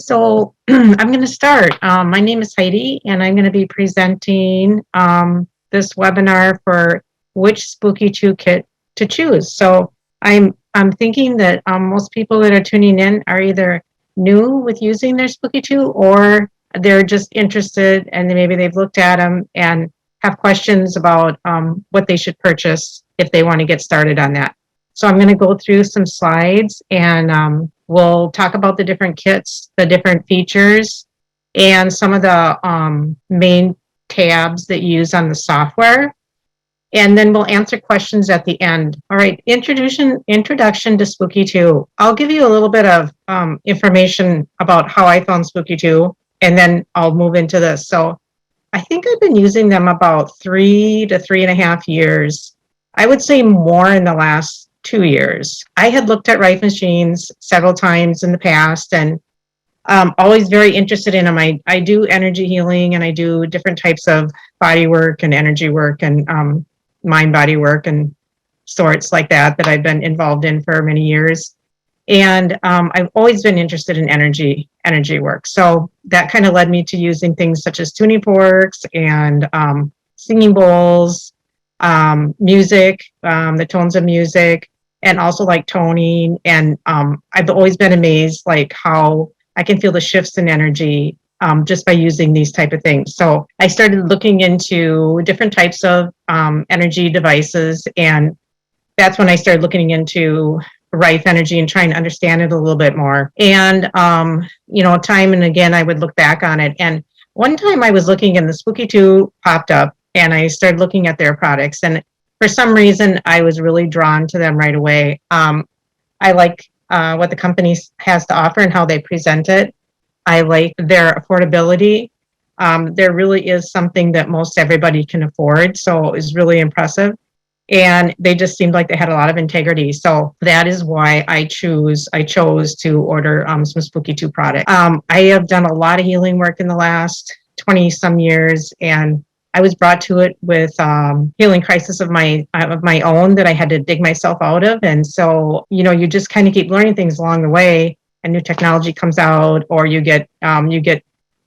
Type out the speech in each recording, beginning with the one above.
So I'm going to start. My name is Heidi, and I'm going to be presenting this webinar for which Spooky2 kit to choose. So I'm thinking that most people that are tuning in are either new with using their Spooky2, or they're just interested and maybe they've looked at them and have questions about what they should purchase if they want to get started on that. So I'm going to go through some slides and we'll talk about the different kits, the different features, and some of the main tabs that you use on the software. And then we'll answer questions at the end. All right, introduction to Spooky2. I'll give you a little bit of information about how I found Spooky2, and then I'll move into this. So I think I've been using them about 3 to 3.5 years. I would say more in the last 2 years. I had looked at Rife machines several times in the past and always very interested in them. I do energy healing and I do different types of body work and energy work and mind body work and sorts like that I've been involved in for many years. And I've always been interested in energy work. So that kind of led me to using things such as tuning forks and singing bowls, music, the tones of music, and also like toning. And I've always been amazed like how I can feel the shifts in energy just by using these type of things. So I started looking into different types of energy devices, and that's when I started looking into Rife energy and trying to understand it a little bit more. And time and again I would look back on it. And one time I was looking and the Spooky2 popped up, and I started looking at their products, and for some reason I was really drawn to them right away. I like what the company has to offer and how they present it. I like their affordability. There really is something that most everybody can afford, so it was really impressive. And they just seemed like they had a lot of integrity. So that is why I chose to order some Spooky2 products. I have done a lot of healing work in the last 20 some years, and I was brought to it with healing crisis of my own that I had to dig myself out of. And so, you just kind of keep learning things along the way, and new technology comes out, or you get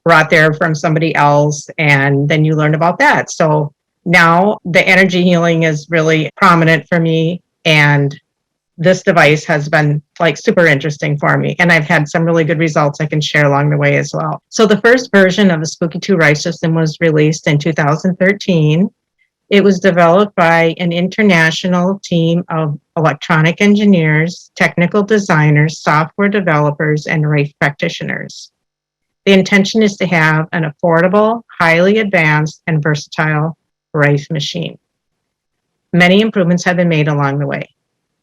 brought there from somebody else, and then you learn about that. So now the energy healing is really prominent for me, and this device has been like super interesting for me, and I've had some really good results I can share along the way as well. So the first version of the Spooky2 Rife system was released in 2013. It was developed by an international team of electronic engineers, technical designers, software developers, and Rife practitioners. The intention is to have an affordable, highly advanced, and versatile Rife machine. Many improvements have been made along the way.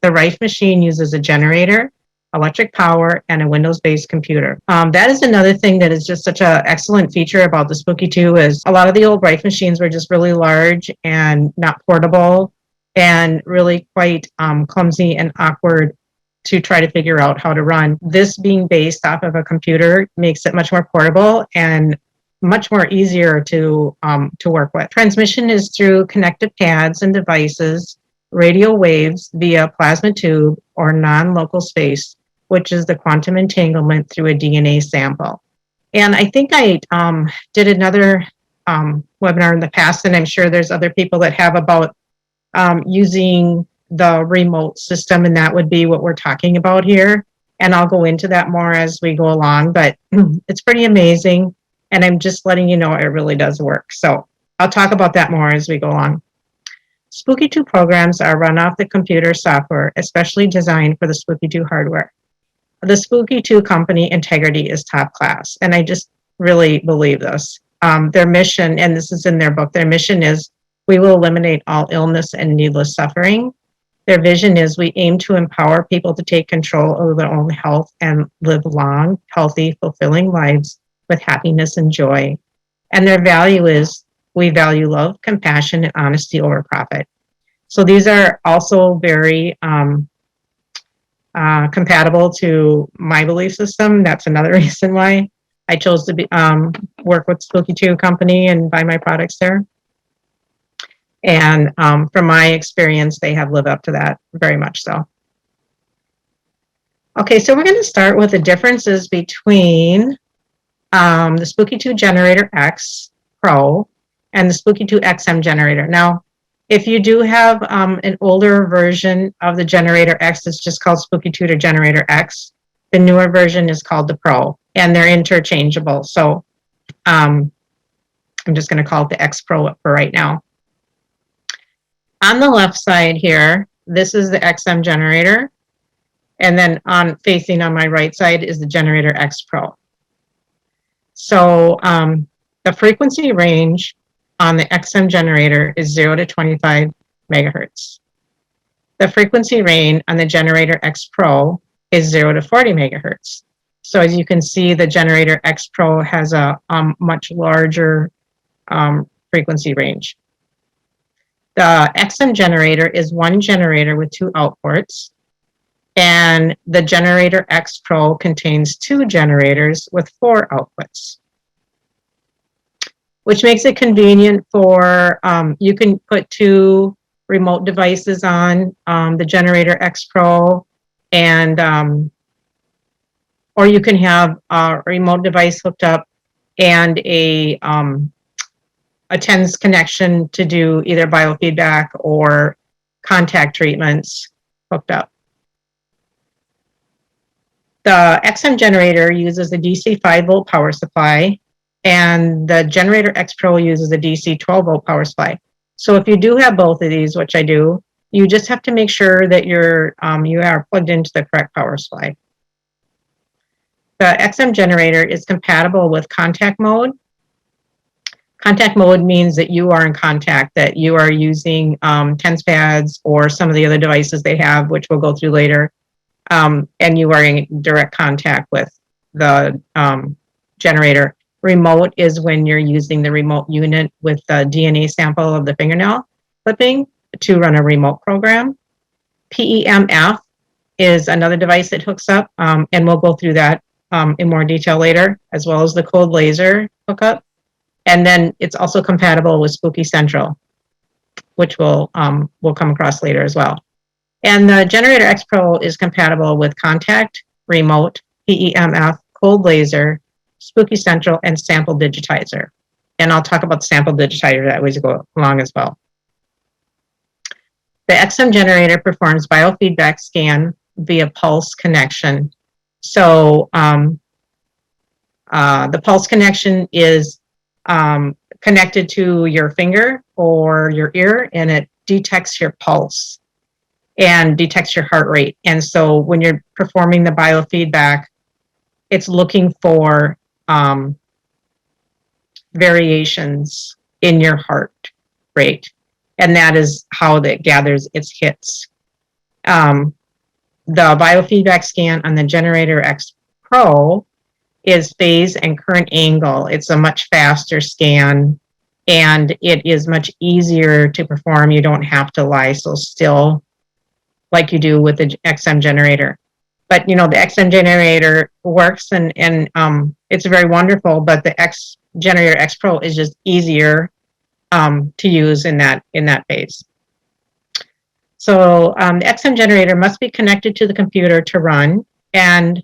The Rife machine uses a generator, electric power, and a Windows-based computer. That is another thing that is just such an excellent feature about the Spooky2 is a lot of the old Rife machines were just really large and not portable and really quite clumsy and awkward to try to figure out how to run. This being based off of a computer makes it much more portable and much more easier to work with. Transmission is through connected pads and devices, radio waves via plasma tube, or non-local space, which is the quantum entanglement through a DNA sample. And I think I did another webinar in the past, and I'm sure there's other people that have about using the remote system, and that would be what we're talking about here. And I'll go into that more as we go along, but it's pretty amazing. And I'm just letting you know it really does work. So I'll talk about that more as we go along. Spooky2 programs are run off the computer software, especially designed for the Spooky2 hardware. The Spooky2 company integrity is top class, and I just really believe this. Their mission, and this is in their book, their mission is, we will eliminate all illness and needless suffering. Their vision is, we aim to empower people to take control over their own health and live long, healthy, fulfilling lives with happiness and joy. And their value is, we value love, compassion, and honesty over profit. So these are also very compatible to my belief system. That's another reason why I chose to work with Spooky2 company and buy my products there. And from my experience, they have lived up to that very much so. Okay, so we're going to start with the differences between the Spooky2 Generator X Pro, and the Spooky2 XM Generator. Now, if you do have an older version of the Generator X, it's just called Spooky2 to Generator X. The newer version is called the Pro, and they're interchangeable. So I'm just going to call it the X Pro for right now. On the left side here, this is the XM generator. And then facing on my right side is the Generator X Pro. So the frequency range on the XM generator is 0 to 25 megahertz. The frequency range on the Generator X Pro is 0 to 40 megahertz. So as you can see, the Generator X Pro has a much larger frequency range. The XM generator is one generator with 2 outputs, and the Generator X Pro contains 2 generators with 4 outputs, which makes it convenient for, you can put 2 remote devices on the Generator X Pro, and or you can have a remote device hooked up and a TENS connection to do either biofeedback or contact treatments hooked up. The XM generator uses a DC 5-volt power supply, and the Generator X Pro uses a DC 12-volt power supply. So if you do have both of these, which I do, you just have to make sure that you are plugged into the correct power supply. The XM generator is compatible with contact mode. Contact mode means that you are in contact, that you are using TENS pads or some of the other devices they have, which we'll go through later, and you are in direct contact with the generator. Remote is when you're using the remote unit with the DNA sample of the fingernail clipping to run a remote program. PEMF is another device that hooks up, and we'll go through that in more detail later, as well as the cold laser hookup. And then it's also compatible with Spooky Central, which we'll come across later as well. And the Generator X Pro is compatible with contact, remote, PEMF, cold laser, Spooky Central, and sample digitizer. And I'll talk about the sample digitizer that as we go along as well. The XM generator performs biofeedback scan via pulse connection. So the pulse connection is connected to your finger or your ear, and it detects your pulse and detects your heart rate. And so when you're performing the biofeedback, it's looking for variations in your heart rate, and that is how it gathers its hits. The biofeedback scan on the Generator X Pro is phase and current angle. It's a much faster scan, and it is much easier to perform. You don't have to lie so still like you do with the XM generator. But you know, the XM generator works, and it's very wonderful, but the Generator X Pro is just easier to use in that phase. So the XM generator must be connected to the computer to run, and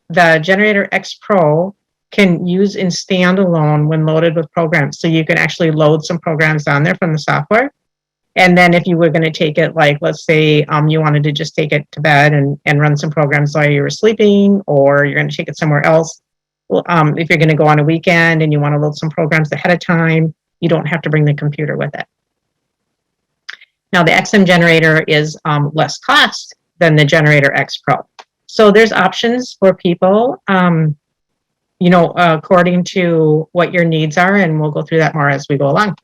the Generator X Pro can use in standalone when loaded with programs. So you can actually load some programs on there from the software. And then if you were going to take it, like, let's say you wanted to just take it to bed and run some programs while you were sleeping, or you're going to take it somewhere else. Well, if you're going to go on a weekend and you want to load some programs ahead of time, you don't have to bring the computer with it. Now, the XM generator is less cost than the Generator X Pro. So there's options for people, you know, according to what your needs are, and we'll go through that more as we go along.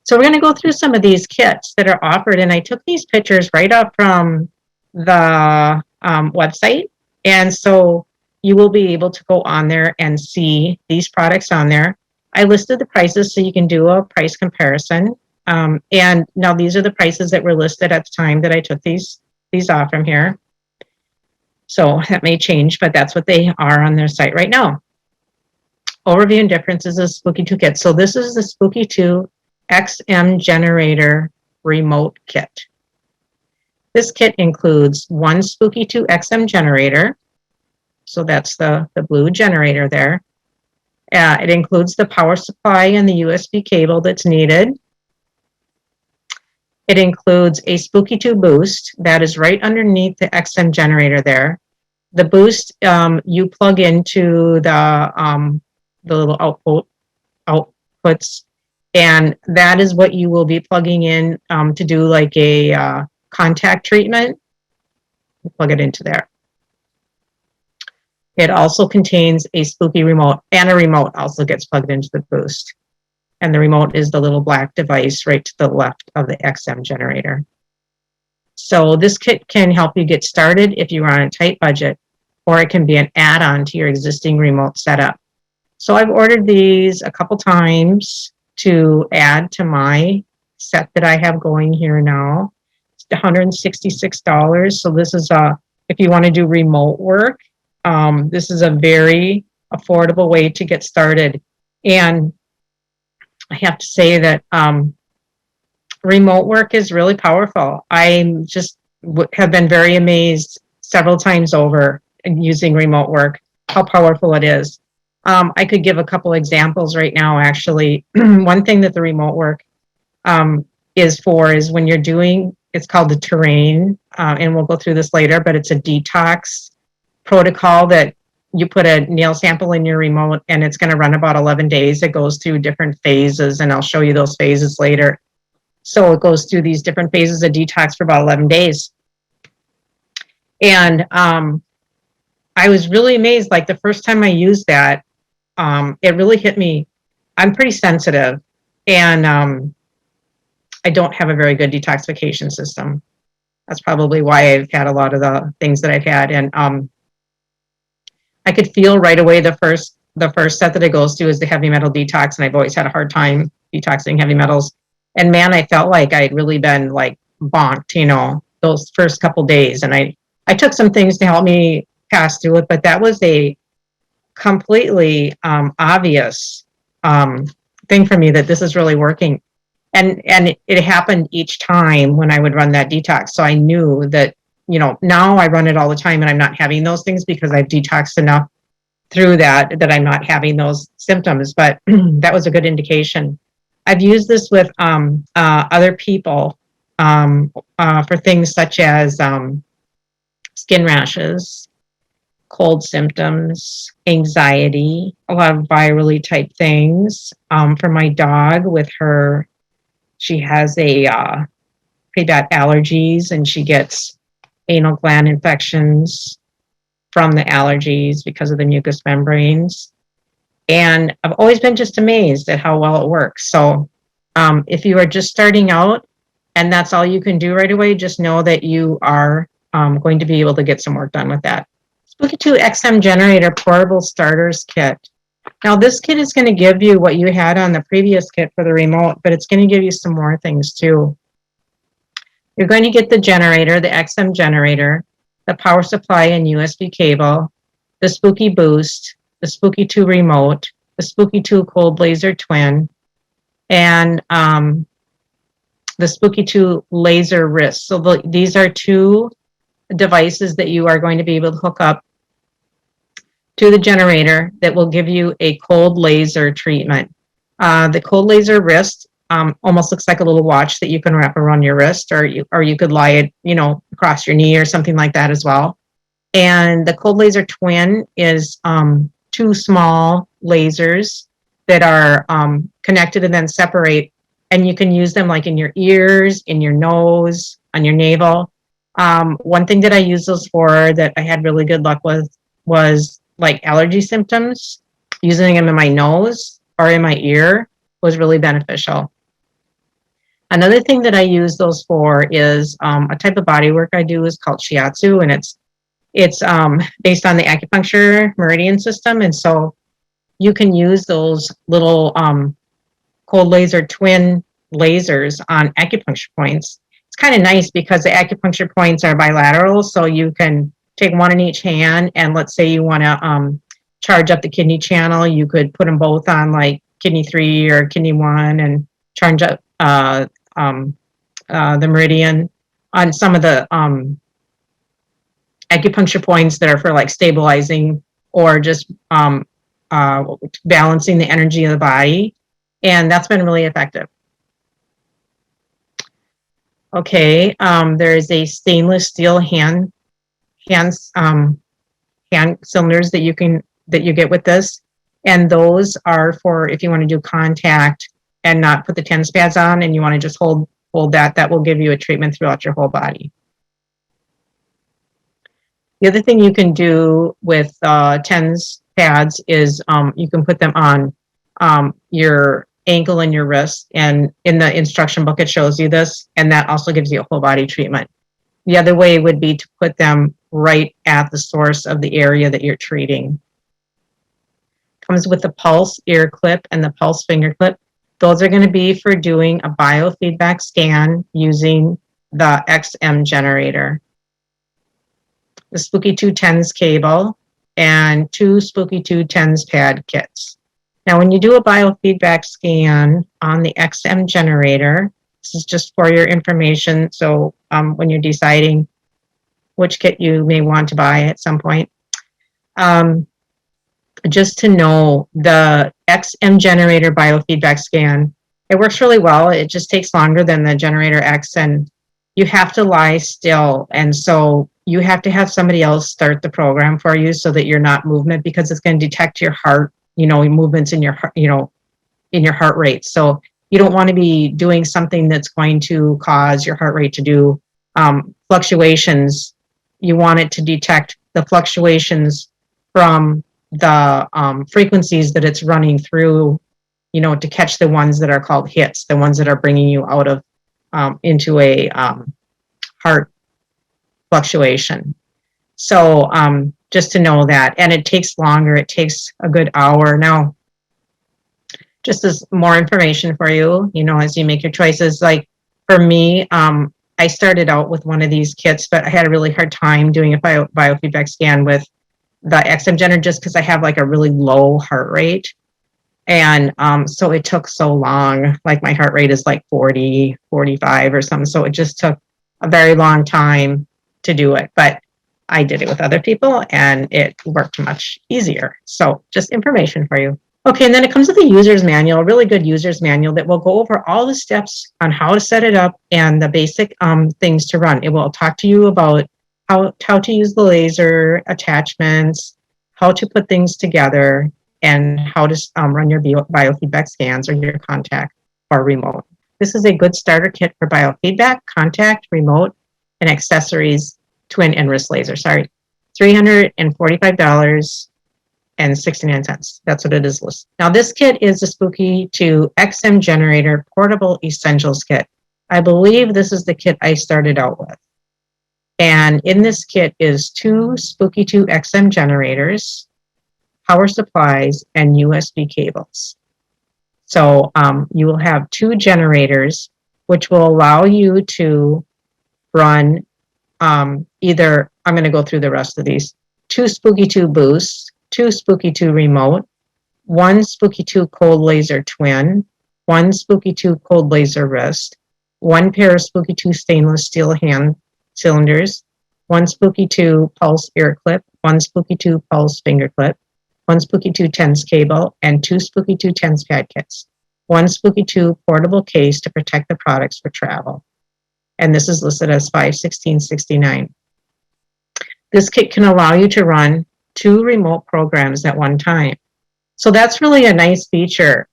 So we're going to go through some of these kits that are offered, and I took these pictures right up from the website, and so you will be able to go on there and see these products on there. I listed the prices so you can do a price comparison, and now these are the prices that were listed at the time that I took these off from here. So that may change, but that's what they are on their site right now. Overview and differences of Spooky2 kit. So this is the Spooky2 XM generator remote kit. This kit includes one Spooky2 XM generator, So that's the blue generator there. It includes the power supply and the USB cable that's needed. It includes a Spooky2 boost that is right underneath the XM generator there. The boost you plug into the little outputs, and that is what you will be plugging in to do like a contact treatment. You plug it into there. It also contains a Spooky remote, and a remote also gets plugged into the boost. And the remote is the little black device right to the left of the XM generator. So this kit can help you get started if you're on a tight budget, or it can be an add-on to your existing remote setup. So I've ordered these a couple times to add to my set that I have going here now. It's $166. So this is if you want to do remote work, this is a very affordable way to get started. And I have to say that remote work is really powerful. I just have been very amazed several times over using remote work, how powerful it is. I could give a couple examples right now, actually. One thing that the remote work is when you're doing, it's called the terrain, and we'll go through this later, but it's a detox protocol that you put a nail sample in your remote, and it's going to run about 11 days. It goes through different phases, and I'll show you those phases later. So it goes through these different phases of detox for about 11 days. And I was really amazed. Like the first time I used that, it really hit me. I'm pretty sensitive, and I don't have a very good detoxification system. That's probably why I've had a lot of the things that I've had. And I could feel right away the first set that it goes to is the heavy metal detox, and I've always had a hard time detoxing heavy metals. And man, I felt like I'd really been like bonked, you know, those first couple days. And I took some things to help me pass through it, but that was a completely obvious thing for me that this is really working. And it happened each time when I would run that detox. So I knew that, you know, now I run it all the time and I'm not having those things because I've detoxed enough through that I'm not having those symptoms. But that was a good indication. I've used this with other people for things such as skin rashes, cold symptoms, anxiety, a lot of virally type things. For my dog with her, she has pretty bad allergies, and she gets anal gland infections from the allergies because of the mucous membranes. And I've always been just amazed at how well it works. So if you are just starting out and that's all you can do right away, just know that you are going to be able to get some work done with that. Spooky2 XM Generator Portable Starters Kit. Now this kit is going to give you what you had on the previous kit for the remote, but it's going to give you some more things too. You're going to get the generator, the XM generator, the power supply and USB cable, the Spooky Boost, the Spooky2 remote, the Spooky2 cold laser twin, and the Spooky2 laser wrist. So these are two devices that you are going to be able to hook up to the generator that will give you a cold laser treatment. The cold laser wrist almost looks like a little watch that you can wrap around your wrist, or you could lie it, you know, across your knee or something like that as well. And the cold laser twin is two small lasers that are connected and then separate, and you can use them like in your ears, in your nose, on your navel. One thing that I use those for that I had really good luck with was like allergy symptoms. Using them in my nose or in my ear was really beneficial. Another thing that I use those for is a type of body work I do is called Shiatsu, and it's based on the acupuncture meridian system. And so you can use those little cold laser twin lasers on acupuncture points. It's kind of nice because the acupuncture points are bilateral, so you can take one in each hand, and let's say you want to charge up the kidney channel, you could put them both on like kidney 3 or kidney 1 and charge up the meridian on some of the acupuncture points that are for like stabilizing or just balancing the energy of the body. And that's been really effective. Okay, there is a stainless steel hand cylinders that you get with this, and those are for if you want to do contact and not put the TENS pads on, and you want to just hold that will give you a treatment throughout your whole body. The other thing you can do with TENS pads is you can put them on your ankle and your wrist, and in the instruction book it shows you this, and that also gives you a whole body treatment. The other way would be to put them right at the source of the area that you're treating. Comes with the pulse ear clip and the pulse finger clip. Those are going to be for doing a biofeedback scan using the XM generator. The Spooky2 TENS cable and 2 Spooky2 TENS pad kits. Now, when you do a biofeedback scan on the XM generator, this is just for your information. So when you're deciding which kit you may want to buy at some point, just to know the XM generator biofeedback scan, it works really well. It just takes longer than the Generator X, and you have to lie still. And so you have to have somebody else start the program for you so that you're not movement, because it's going to detect your heart, movements in your heart, in your heart rate. So you don't want to be doing something that's going to cause your heart rate to do fluctuations. You want it to detect the fluctuations from the frequencies that it's running through, to catch the ones that are called hits, the ones that are bringing you out of into a heart fluctuation. So just to know that, and it takes longer. It takes a good hour. Now, just as more information for you, as you make your choices. Like for me, I started out with one of these kits, but I had a really hard time doing a biofeedback scan with the XM generator just because I have like a really low heart rate. And so it took so long. Like my heart rate is like 40, 45 or something. So it just took a very long time to do it. But I did it with other people and it worked much easier. So just information for you. Okay, and then it comes with a user's manual, a really good user's manual that will go over all the steps on how to set it up and the basic things to run. It will talk to you about how to use the laser attachments, how to put things together, and how to run your biofeedback scans or your contact or remote. This is a good starter kit for biofeedback, contact, remote, and accessories, twin and wrist laser. Sorry, $345.69. That's what it is listed. Now this kit is the Spooky2 XM Generator Portable Essentials Kit. I believe this is the kit I started out with. And in this kit is 2 Spooky2 XM generators, power supplies, and USB cables. So you will have 2 generators, which will allow you to run either, I'm going to go through the rest of these, 2 Spooky2 boosts, 2 Spooky2 remote, 1 Spooky2 cold laser twin, 1 Spooky2 cold laser wrist, 1 pair of Spooky2 stainless steel hand cylinders, 1 Spooky2 pulse ear clip, 1 Spooky2 pulse finger clip, 1 Spooky2 TENS cable, and 2 Spooky2 TENS pad kits, 1 Spooky2 portable case to protect the products for travel. And this is listed as $516.69. This kit can allow you to run 2 remote programs at one time. So that's really a nice feature.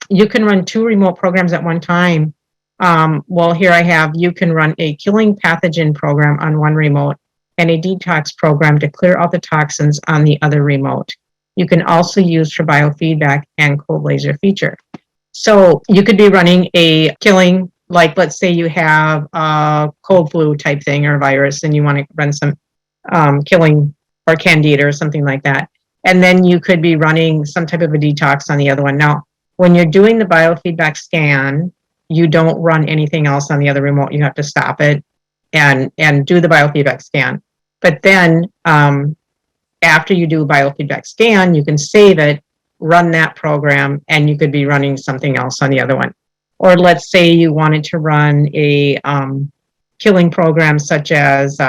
You can run 2 remote programs at one time. Well, here I have, you can run a killing pathogen program on one remote and a detox program to clear out the toxins on the other remote. You can also use for biofeedback and cold laser feature. So you could be running a killing, like let's say you have a cold flu type thing or virus and you want to run some killing or candida or something like that. And then you could be running some type of a detox on the other one. Now, when you're doing the biofeedback scan, you don't run anything else on the other remote. You have to stop it and do the biofeedback scan. But then after you do a biofeedback scan, you can save it, run that program, and you could be running something else on the other one. Or let's say you wanted to run a killing program such as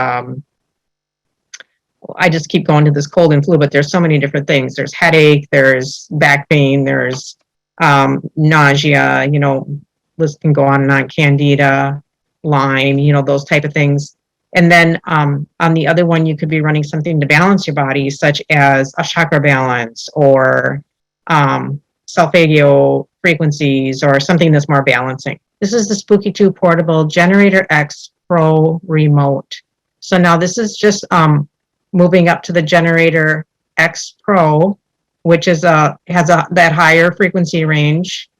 I just keep going to this cold and flu, but there's so many different things. There's headache, there's back pain, there's nausea, list can go on and on, candida, Lyme, those type of things. And then on the other one, you could be running something to balance your body, such as a chakra balance or solfeggio frequencies or something that's more balancing. This is the Spooky2 Portable Generator X Pro Remote. So now this is just moving up to the Generator X Pro, which is that higher frequency range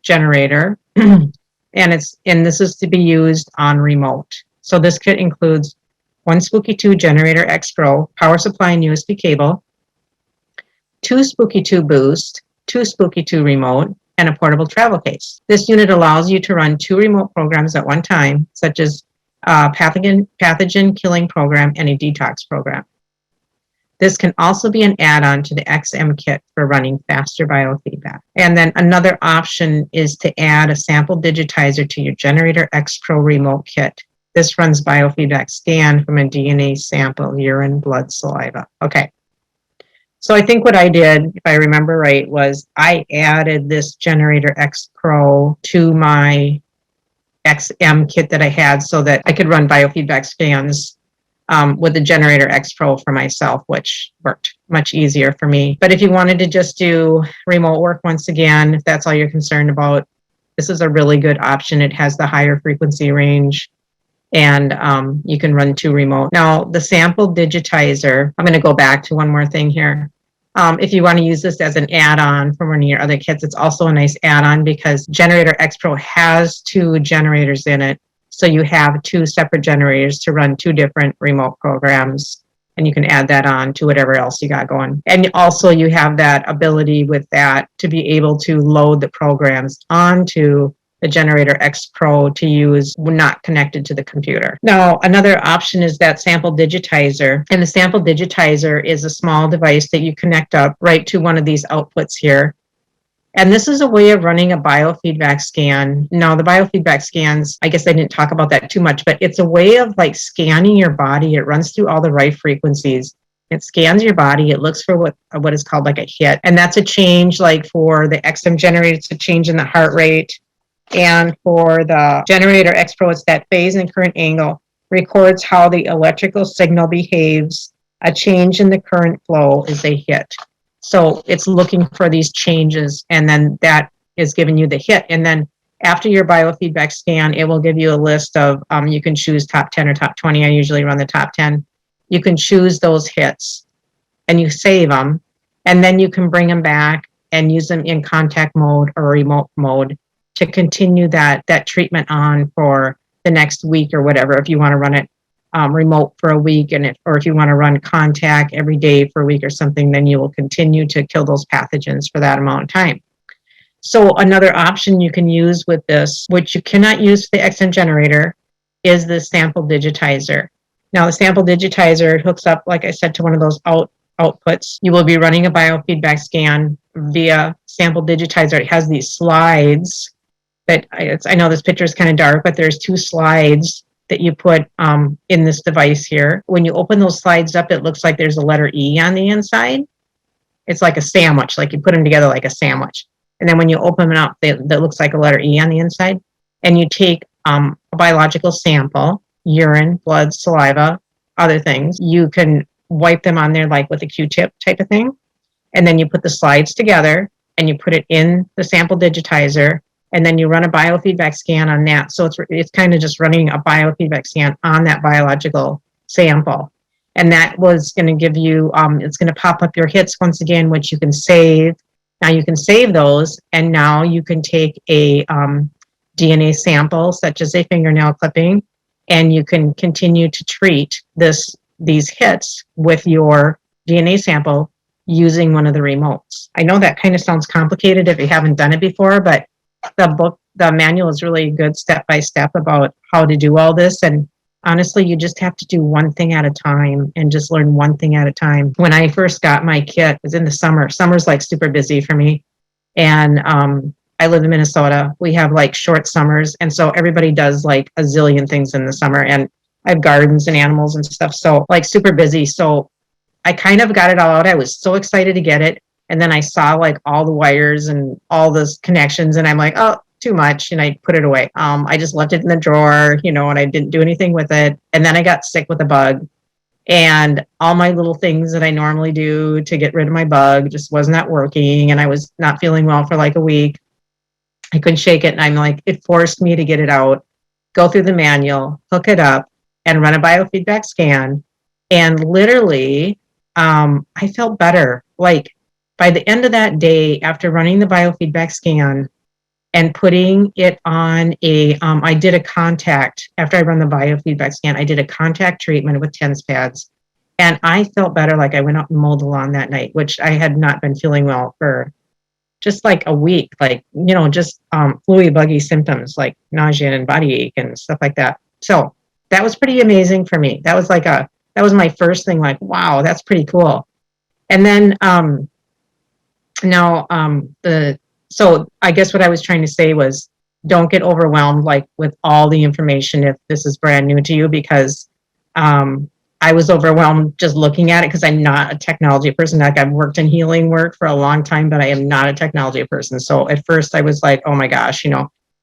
generator, and this is to be used on remote. So this kit includes one Spooky2 Generator X Pro power supply and USB cable, 2 Spooky2 Boost, 2 Spooky2 Remote, and a portable travel case. This unit allows you to run 2 remote programs at one time, such as a pathogen killing program and a detox program. This can also be an add-on to the XM kit for running faster biofeedback. And then another option is to add a sample digitizer to your Generator X Pro remote kit. This runs biofeedback scan from a DNA sample, urine, blood, saliva. Okay. So I think what I did, if I remember right, was I added this Generator X Pro to my XM kit that I had so that I could run biofeedback scans with the Generator X Pro for myself, which worked much easier for me. But if you wanted to just do remote work, once again, if that's all you're concerned about, this is a really good option. It has the higher frequency range, and you can run 2 remote. Now, the sample digitizer, I'm going to go back to one more thing here. If you want to use this as an add-on for one of your other kits, it's also a nice add-on because Generator X Pro has 2 generators in it. So you have 2 separate generators to run 2 different remote programs, and you can add that on to whatever else you got going. And also you have that ability with that to be able to load the programs onto the Generator X Pro to use when not connected to the computer. Now, another option is that sample digitizer. And the sample digitizer is a small device that you connect up right to one of these outputs here. And this is a way of running a biofeedback scan. Now, the biofeedback scans, I guess I didn't talk about that too much, but it's a way of like scanning your body. It runs through all the Rife frequencies. It scans your body. It looks for what is called like a hit. And that's a change, like for the XM generator, it's a change in the heart rate. And for the Generator X Pro, it's that phase and current angle, records how the electrical signal behaves. A change in the current flow is a hit. So it's looking for these changes, and then that is giving you the hit. And then after your biofeedback scan, it will give you a list of, you can choose top 10 or top 20. I usually run the top 10. You can choose those hits and you save them, and then you can bring them back and use them in contact mode or remote mode to continue that treatment on for the next week or whatever. If you want to run it remote for a week, or if you want to run contact every day for a week or something, then you will continue to kill those pathogens for that amount of time. So another option you can use with this, which you cannot use for the XM generator, is the sample digitizer. Now, the sample digitizer hooks up, like I said, to one of those outputs. You will be running a biofeedback scan via sample digitizer. It has these slides that I know this picture is kind of dark, but there's 2 slides that you put in this device here. When you open those slides up, it looks like there's a letter E on the inside. It's like a sandwich, like you put them together like a sandwich. And then when you open them up, that looks like a letter E on the inside. And you take a biological sample, urine, blood, saliva, other things. You can wipe them on there like with a Q-tip type of thing. And then you put the slides together and you put it in the sample digitizer, and then you run a biofeedback scan on that. So it's kind of just running a biofeedback scan on that biological sample. And that was going to give you, it's going to pop up your hits once again, which you can save. Now you can save those, and now you can take a DNA sample, such as a fingernail clipping, and you can continue to treat these hits with your DNA sample using one of the remotes. I know that kind of sounds complicated if you haven't done it before, but the manual is really good step-by-step about how to do all this. And honestly, you just have to do one thing at a time and just learn one thing at a time. When I first got my kit, it was in the summer. Summer's like super busy for me. And I live in Minnesota. We have like short summers. And so everybody does like a zillion things in the summer. And I have gardens and animals and stuff. So like super busy. So I kind of got it all out. I was so excited to get it. And then I saw like all the wires and all those connections, and I'm like, oh, too much. And I put it away. I just left it in the drawer, and I didn't do anything with it. And then I got sick with a bug, and all my little things that I normally do to get rid of my bug just was not working. And I was not feeling well for like a week. I couldn't shake it. And I'm like, it forced me to get it out, go through the manual, hook it up, and run a biofeedback scan. And literally, I felt better. Like by the end of that day, after running the biofeedback scan and putting it on I did a contact, after I run the biofeedback scan, I did a contact treatment with TENS pads. And I felt better. Like I went out and mowed the lawn that night, which I had not been feeling well for just like a week, like, just fluey, buggy symptoms like nausea and body ache and stuff like that. So that was pretty amazing for me. That was my first thing, like, wow, that's pretty cool. And then so I guess what I was trying to say was, don't get overwhelmed like with all the information if this is brand new to you, because I was overwhelmed just looking at it, because I'm not a technology person. Like I've worked in healing work for a long time, but I am not a technology person. So at first I was like, oh my gosh,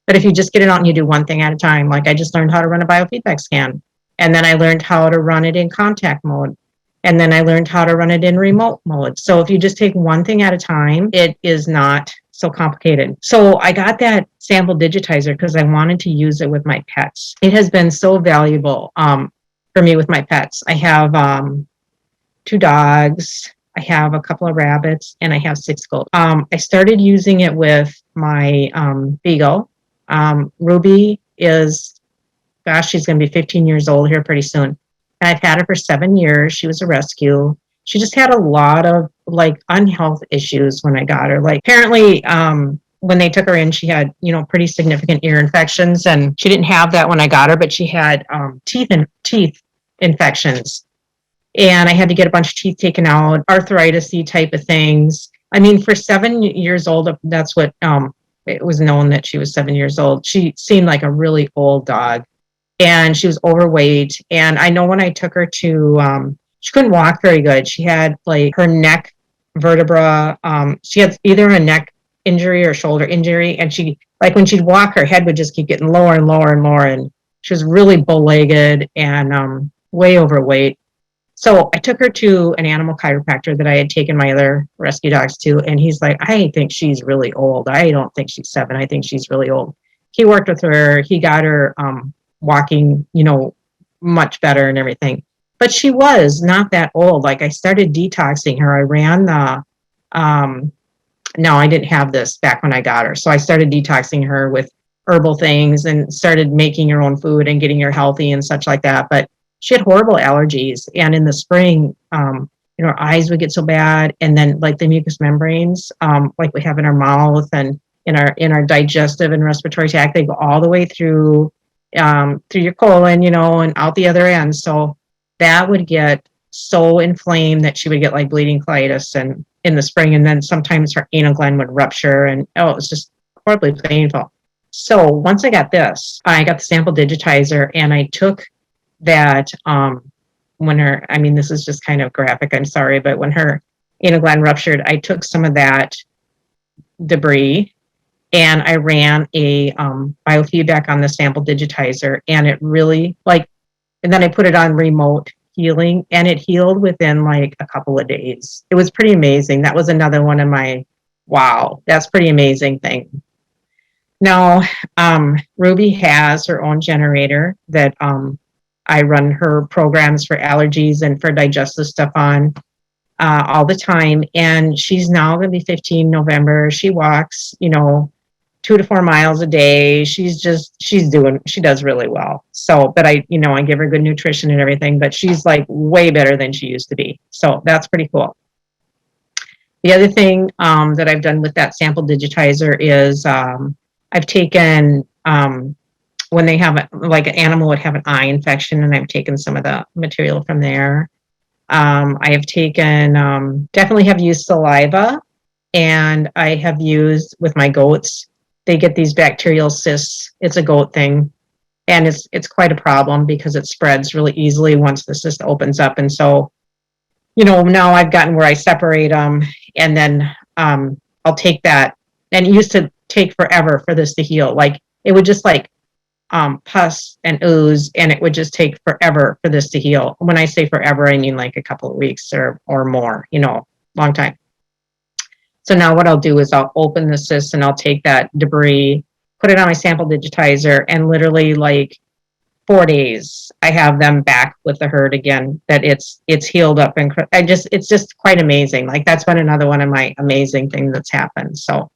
but if you just get it out and you do one thing at a time, like I just learned how to run a biofeedback scan. And then I learned how to run it in contact mode. And then I learned how to run it in remote mode. So if you just take one thing at a time, it is not so complicated. So I got that sample digitizer because I wanted to use it with my pets. It has been so valuable for me with my pets. I have 2 dogs, I have a couple of rabbits, and I have 6 goats. I started using it with my beagle. Ruby is, gosh, she's going to be 15 years old here pretty soon. And I've had her for 7 years. She was a rescue. She just had a lot of like unhealth issues when I got her. Like apparently, when they took her in, she had, pretty significant ear infections, and she didn't have that when I got her, but she had teeth infections. And I had to get a bunch of teeth taken out, arthritis-y type of things. I mean, for 7 years old, that's what it was known that she was 7 years old. She seemed like a really old dog, and she was overweight. And I know when I took her to, she couldn't walk very good. She had like her neck vertebra. She had either a neck injury or shoulder injury. And she, like when she'd walk, her head would just keep getting lower and lower and lower. And she was really bow-legged and way overweight. So I took her to an animal chiropractor that I had taken my other rescue dogs to. And he's like, I think she's really old. I don't think she's 7. I think she's really old. He worked with her. He got her walking, much better and everything. But she was not that old. Like I started detoxing her. I ran no, I didn't have this back when I got her. So I started detoxing her with herbal things and started making her own food and getting her healthy and such like that. But she had horrible allergies. And in the spring, her eyes would get so bad. And then like the mucous membranes, like we have in our mouth and in our digestive and respiratory tract, they go all the way through your colon, and out the other end. So that would get so inflamed that she would get like bleeding colitis and in the spring. And then sometimes her anal gland would rupture, and it was just horribly painful. So once I got this, I got the sample digitizer, and I took that this is just kind of graphic, I'm sorry, but when her anal gland ruptured, I took some of that debris and I ran a biofeedback on the sample digitizer, and it really and then I put it on remote healing, and it healed within like a couple of days. It was pretty amazing. That was another one of my, wow, that's pretty amazing thing. Now, Ruby has her own generator that I run her programs for allergies and for digestive stuff on all the time. And she's now going to be 15 November. She walks, 2 to 4 miles a day. She does really well. So, but I give her good nutrition and everything, but she's like way better than she used to be. So that's pretty cool. The other thing that I've done with that sample digitizer is I've taken, when they have like an animal would have an eye infection, and I've taken some of the material from there. I have taken, definitely have used saliva, and I have used with my goats. They get these bacterial cysts. It's a goat thing. and it's quite a problem because it spreads really easily once the cyst opens up. And so, now I've gotten where I separate them, and then I'll take that. And it used to take forever for this to heal. Like it would just like pus and ooze, and it would just take forever for this to heal. When I say forever, I mean like a couple of weeks or more, long time. So now what I'll do is I'll open the cyst and I'll take that debris, put it on my sample digitizer, and literally like 4 days, I have them back with the herd again, that it's healed up. And it's just quite amazing. Like that's been another one of my amazing things that's happened. So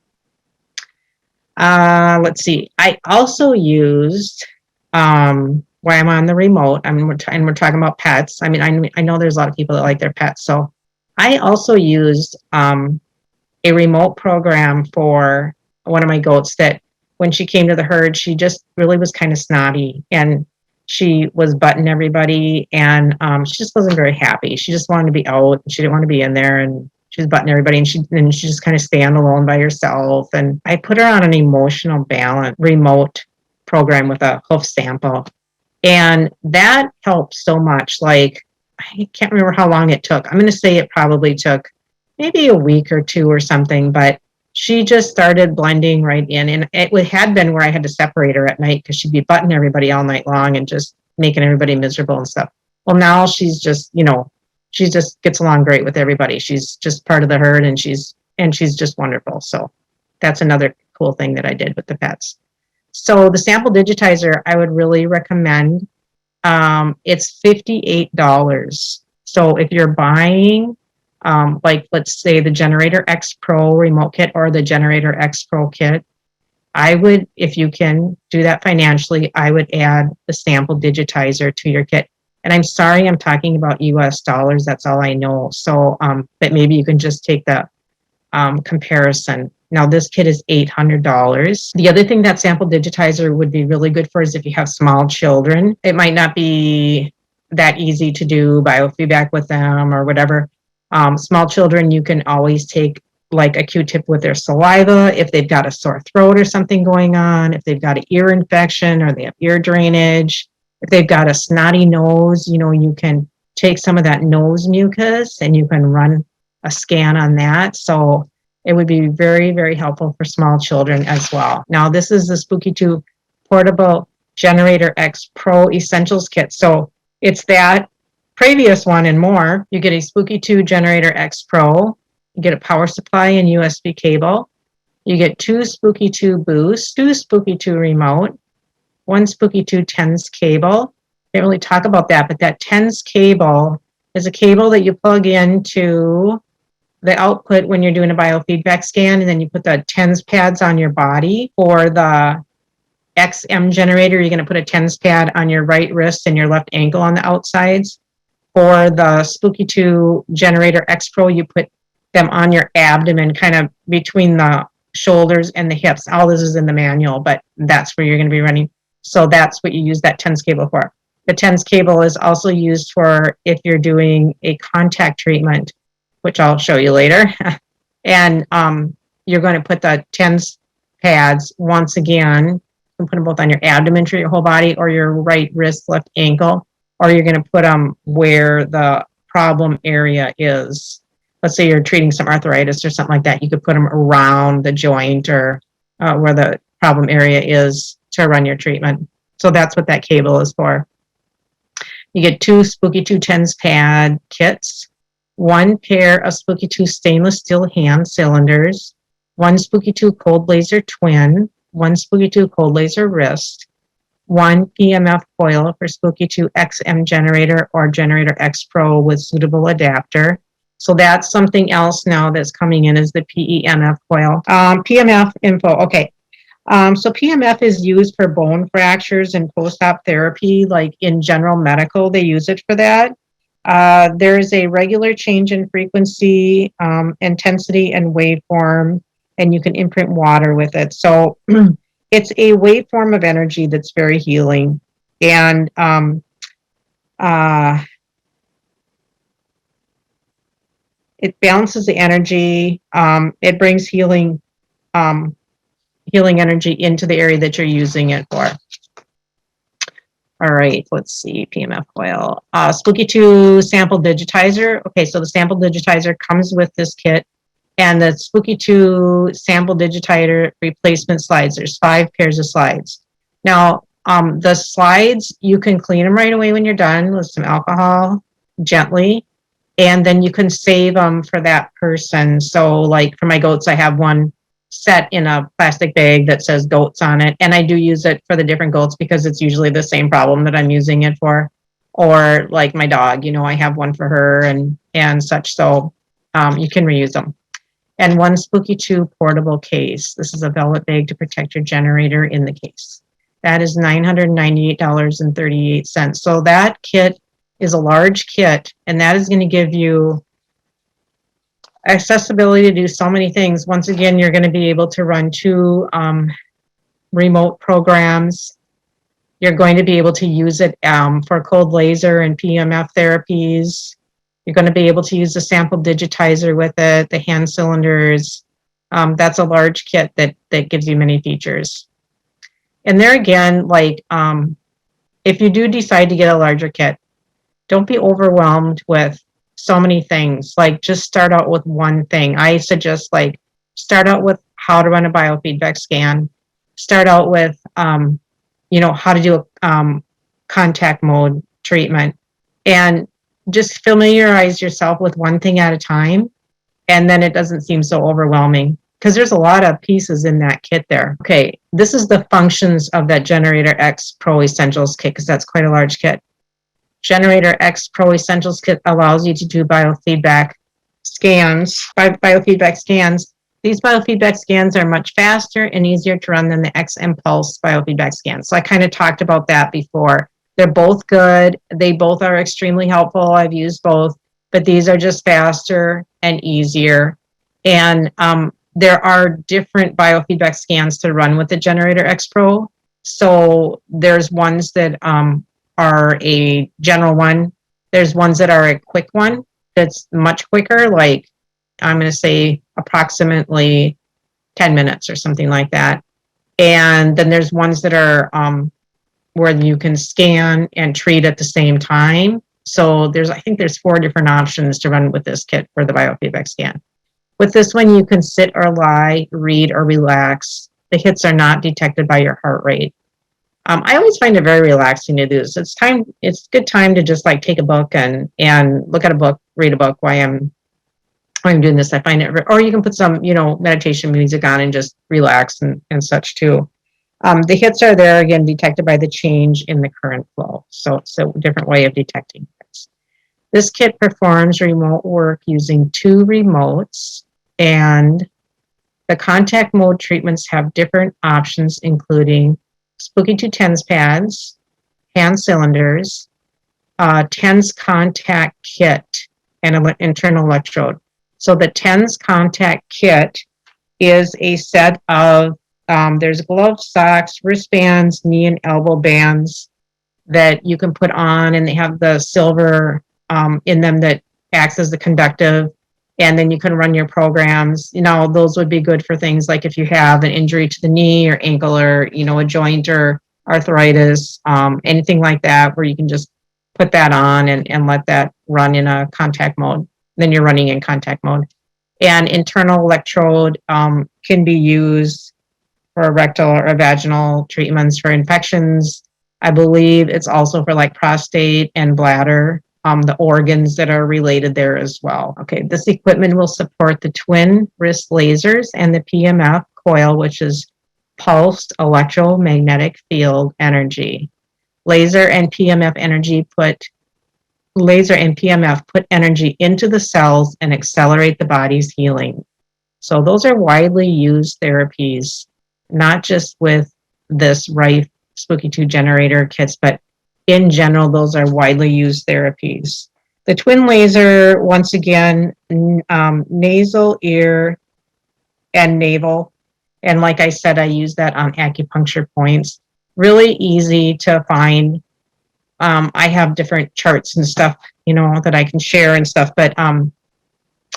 let's see. I also used, while I'm on the remote, and we're talking about pets. I mean, I know there's a lot of people that like their pets. So I also used a remote program for one of my goats that when she came to the herd, she just really was kind of snotty, and she was butting everybody, and she just wasn't very happy. She just wanted to be out. She didn't want to be in there, and she was butting everybody, and she just kind of stand alone by herself. And I put her on an emotional balance remote program with a hoof sample, and that helped so much. Like I can't remember how long it took. I'm going to say it probably took maybe a week or two or something, but she just started blending right in. And it had been where I had to separate her at night because she'd be butting everybody all night long and just making everybody miserable and stuff. Well, now she's just, she just gets along great with everybody. She's just part of the herd, and she's just wonderful. So that's another cool thing that I did with the pets. So the sample digitizer, I would really recommend. It's $58. So if you're buying, like let's say the Generator X Pro remote kit or the Generator X Pro kit, I would, if you can do that financially, I would add the sample digitizer to your kit. And I'm sorry, I'm talking about US dollars. That's all I know. So, but maybe you can just take the comparison. Now this kit is $800. The other thing that sample digitizer would be really good for is if you have small children. It might not be that easy to do biofeedback with them or whatever. Small children, you can always take like a Q-tip with their saliva if they've got a sore throat or something going on, if they've got an ear infection or they have ear drainage, if they've got a snotty nose, you can take some of that nose mucus and you can run a scan on that. So it would be very, very helpful for small children as well. Now, this is the Spooky2 Portable Generator X Pro Essentials Kit. So it's that previous one and more. You get a Spooky2 Generator X Pro. You get a power supply and USB cable. You get 2 Spooky2 boosts, 2 Spooky2 remote, 1 Spooky2 TENS cable. Didn't really talk about that, but that TENS cable is a cable that you plug into the output when you're doing a biofeedback scan, and then you put the TENS pads on your body. For the XM generator, you're going to put a TENS pad on your right wrist and your left ankle on the outsides. For the Spooky2 Generator X Pro, you put them on your abdomen, kind of between the shoulders and the hips. All this is in the manual, but that's where you're going to be running. So that's what you use that TENS cable for. The TENS cable is also used for if you're doing a contact treatment, which I'll show you later. And you're going to put the TENS pads once again. You can put them both on your abdomen for your whole body or your right wrist, left ankle, or you're going to put them where the problem area is. Let's say you're treating some arthritis or something like that. You could put them around the joint or where the problem area is to run your treatment. So that's what that cable is for. You get 2 Spooky2 TENS pad kits, 1 pair of Spooky2 stainless steel hand cylinders, 1 Spooky2 cold laser twin, 1 Spooky2 cold laser wrist, 1 PMF coil for Spooky2 XM generator or Generator X Pro with suitable adapter. So that's something else now that's coming in is the PEMF coil. PMF info, okay. So PMF is used for bone fractures and post-op therapy, like in general medical, they use it for that. There is a regular change in frequency, intensity, and waveform, and you can imprint water with it. So it's a waveform of energy that's very healing. And it balances the energy. It brings healing energy into the area that you're using it for. All right, let's see, PMF coil. Spooky2 sample digitizer. Okay, so the sample digitizer comes with this kit, and the Spooky2 sample digitizer replacement slides. There's 5 pairs of slides. Now, the slides, you can clean them right away when you're done with some alcohol, gently, and then you can save them for that person. So like for my goats, I have one set in a plastic bag that says goats on it. And I do use it for the different goats because it's usually the same problem that I'm using it for. Or like my dog, I have one for her and such. So you can reuse them. And one Spooky2 portable case. This is a velvet bag to protect your generator in the case. That is $998.38. So that kit is a large kit, and that is going to give you accessibility to do so many things. Once again, you're going to be able to run 2 remote programs. You're going to be able to use it for cold laser and PMF therapies. You're going to be able to use the sample digitizer with it, the hand cylinders. That's a large kit that gives you many features. And there again, like if you do decide to get a larger kit, don't be overwhelmed with so many things. Like just start out with one thing. I suggest like start out with how to run a biofeedback scan. Start out with how to do a contact mode treatment, and just familiarize yourself with one thing at a time, and then it doesn't seem so overwhelming because there's a lot of pieces in that kit there. Okay, this is the functions of that Generator X Pro Essentials kit because that's quite a large kit. Generator X Pro Essentials kit allows you to do biofeedback scans. These biofeedback scans are much faster and easier to run than the X Impulse biofeedback scans. So I kind of talked about that before. They're both good. They both are extremely helpful. I've used both, but these are just faster and easier. And there are different biofeedback scans to run with the Generator X Pro. So there's ones that are a general one. There's ones that are a quick one that's much quicker, like I'm going to say approximately 10 minutes or something like that. And then there's ones that are where you can scan and treat at the same time. So I think there's 4 different options to run with this kit for the biofeedback scan. With this one, you can sit or lie, read or relax. The hits are not detected by your heart rate. I always find it very relaxing to do this. It's a good time to just like take a book and look at a book, read a book while I'm doing this. I find it, or you can put some, meditation music on and just relax and such too. The hits are there again, detected by the change in the current flow. So it's a different way of detecting hits. This kit performs remote work using 2 remotes, and the contact mode treatments have different options, including Spooky2 TENS pads, hand cylinders, TENS contact kit, and an internal electrode. So the TENS contact kit is a set of, there's gloves, socks, wristbands, knee and elbow bands that you can put on, and they have the silver in them that acts as the conductive, and then you can run your programs. Those would be good for things like if you have an injury to the knee or ankle or, a joint or arthritis, anything like that, where you can just put that on and let that run in a contact mode. Then you're running in contact mode. And internal electrode can be used for rectal or vaginal treatments for infections. I believe it's also for like prostate and bladder, the organs that are related there as well. Okay, this equipment will support the twin wrist lasers and the PMF coil, which is pulsed electromagnetic field energy. Laser and PMF put energy into the cells and accelerate the body's healing. So those are widely used therapies, not just with this Rife Spooky2 generator kits, but in general, those are widely used therapies. The twin laser, once again, nasal, ear, and navel. And like I said, I use that on acupuncture points. Really easy to find. I have different charts and stuff, that I can share and stuff, but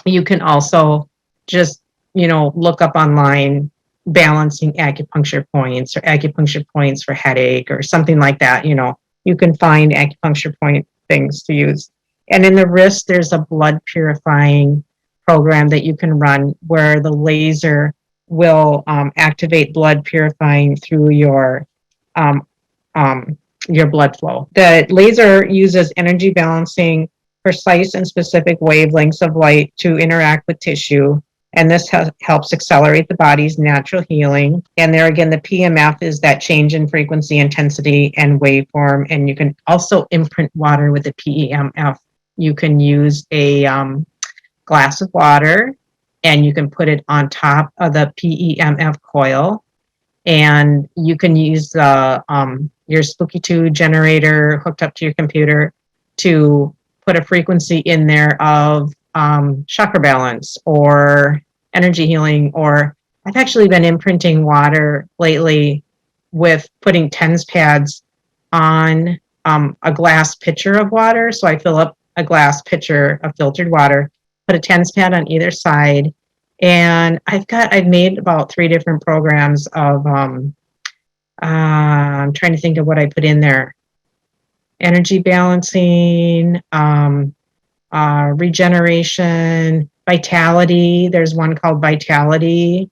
you can also just, look up online balancing acupuncture points or acupuncture points for headache or something like that, you can find acupuncture point things to use. And in the wrist, there's a blood purifying program that you can run where the laser will activate blood purifying through um, your blood flow. The laser uses energy balancing, precise and specific wavelengths of light to interact with tissue. And this helps accelerate the body's natural healing. And there again, the PMF is that change in frequency, intensity, and waveform. And you can also imprint water with the PEMF. You can use a glass of water and you can put it on top of the PEMF coil. And you can use your Spooky2 generator hooked up to your computer to put a frequency in there of chakra balance or energy healing. Or I've actually been imprinting water lately with putting TENS pads on a glass pitcher of water. So I fill up a glass pitcher of filtered water, put a TENS pad on either side, and I've made about 3 different programs of I'm trying to think of what I put in there. Energy balancing, regeneration, vitality. There's one called Vitality.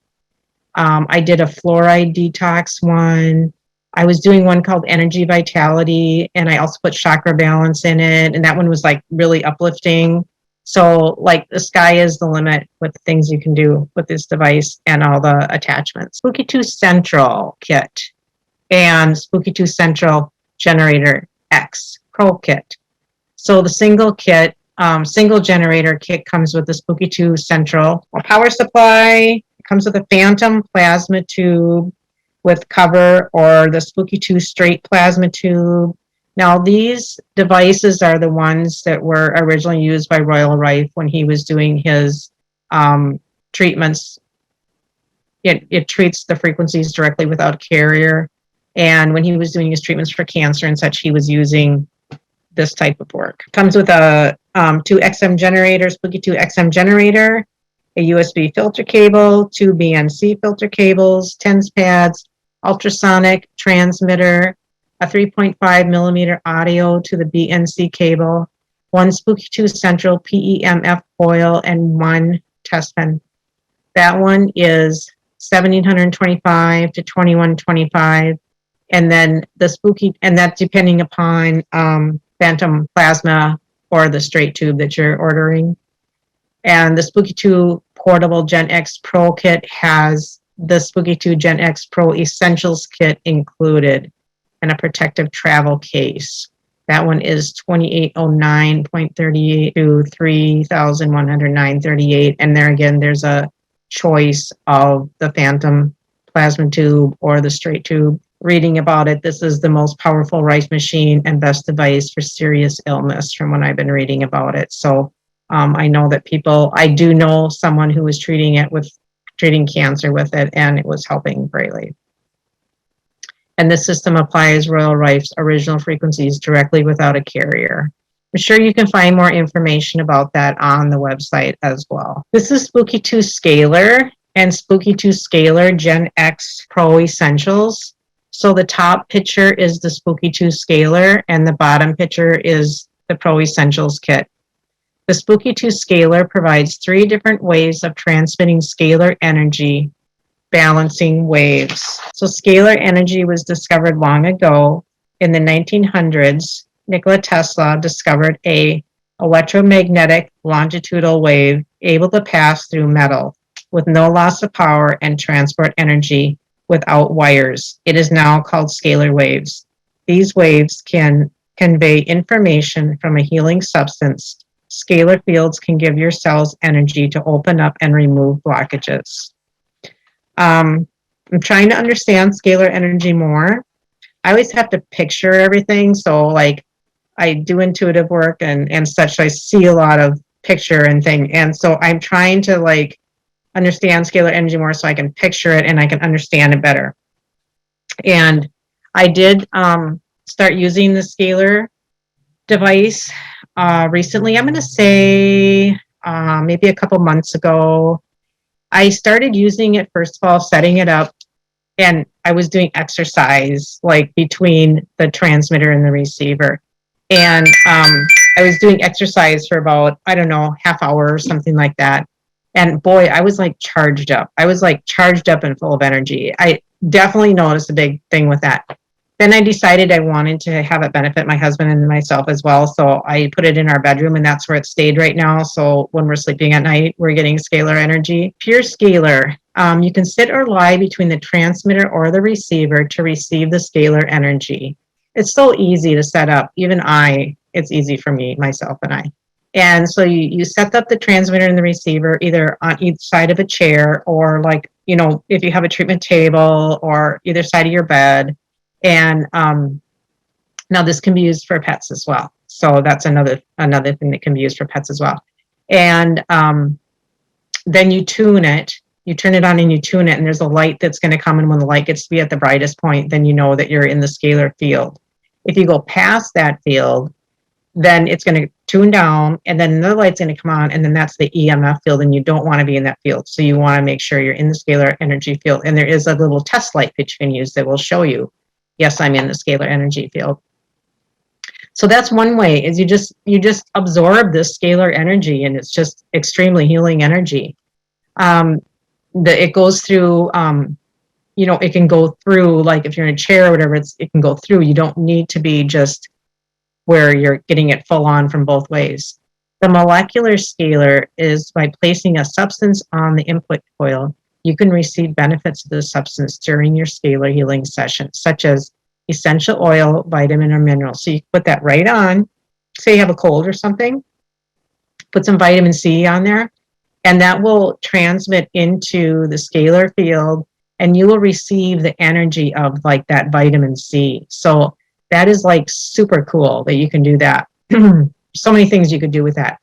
I did a fluoride detox one. I was doing one called Energy Vitality, and I also put chakra balance in it. And that one was like really uplifting. So like the sky is the limit with the things you can do with this device and all the attachments. Spooky2 Central Kit and Spooky2 Central Generator X Pro Kit. So the single kit, single generator kit comes with the Spooky2 Central power supply. It comes with a phantom plasma tube with cover or the Spooky2 straight plasma tube. Now, these devices are the ones that were originally used by Royal Rife when he was doing his treatments. It treats the frequencies directly without a carrier. And when he was doing his treatments for cancer and such, he was using this type of work. Comes with a 2XM generator, Spooky2 XM generator, a USB filter cable, 2 BNC filter cables, TENS pads, ultrasonic transmitter, a 3.5 millimeter audio to the BNC cable, 1 Spooky2 Central PEMF coil, and 1 test pen. That one is $1,725 to $2,125. And then the Spooky, and that's depending upon phantom plasma or the straight tube that you're ordering. And the Spooky2 Portable Gen X Pro Kit has the Spooky2 Gen X Pro Essentials Kit included and a protective travel case. That one is $2,809.38 to $3,109.38. And there again, there's a choice of the phantom plasma tube or the straight tube. Reading about it, this is the most powerful Rife machine and best device for serious illness from when I've been reading about it. So I know that I do know someone who was treating cancer with it, and it was helping greatly. And this system applies Royal Rife's original frequencies directly without a carrier. I'm sure you can find more information about that on the website as well. This is Spooky2 Scalar and Spooky2 Scalar Gen X Pro Essentials. So the top picture is the Spooky2 Scalar and the bottom picture is the Pro Essentials kit. The Spooky2 Scalar provides 3 different ways of transmitting scalar energy, balancing waves. So scalar energy was discovered long ago. In the 1900s, Nikola Tesla discovered a electromagnetic longitudinal wave able to pass through metal with no loss of power and transport energy without wires. It is now called scalar waves. These waves can convey information from a healing substance. Scalar fields can give your cells energy to open up and remove blockages. I'm trying to understand scalar energy more. I always have to picture everything. So like I do intuitive work and such. So I see a lot of picture and thing. And so I'm trying to like understand scalar energy more so I can picture it and I can understand it better. And I did start using the scalar device recently. I'm going to say maybe a couple months ago. I started using it, first of all, setting it up and I was doing exercise like between the transmitter and the receiver. And I was doing exercise for about, I don't know, half hour or something like that. And boy, I was like charged up. I was like charged up and full of energy. I definitely noticed a big thing with that. Then I decided I wanted to have it benefit my husband and myself as well. So I put it in our bedroom, and that's where it stayed right now. So when we're sleeping at night, we're getting scalar energy. Pure scalar. You can sit or lie between the transmitter or the receiver to receive the scalar energy. It's so easy to set up. It's easy for me, myself, and I. And so you set up the transmitter and the receiver either on each side of a chair, or like, if you have a treatment table, or either side of your bed. And now this can be used for pets as well. So that's another thing that can be used for pets as well. And then you tune it. You turn it on and you tune it, and there's a light that's going to come. And when the light gets to be at the brightest point, then you know that you're in the scalar field. If you go past that field, then it's going to tune down, and then another light's going to come on, and then that's the EMF field, and you don't want to be in that field. So you want to make sure you're in the scalar energy field. And there is a little test light that you can use that will show you, yes, I'm in the scalar energy field. So that's one way, is you just absorb this scalar energy, and it's just extremely healing energy. It goes through, it can go through, like if you're in a chair or whatever, it can go through. You don't need to be just where you're getting it full on from both ways. The molecular scalar is by placing a substance on the input coil. You can receive benefits of the substance during your scalar healing session, such as essential oil, vitamin, or mineral. So you put that right on. Say you have a cold or something, put some vitamin C on there, and that will transmit into the scalar field, and you will receive the energy of like that vitamin C. So that is like super cool that you can do that. So many things you could do with that.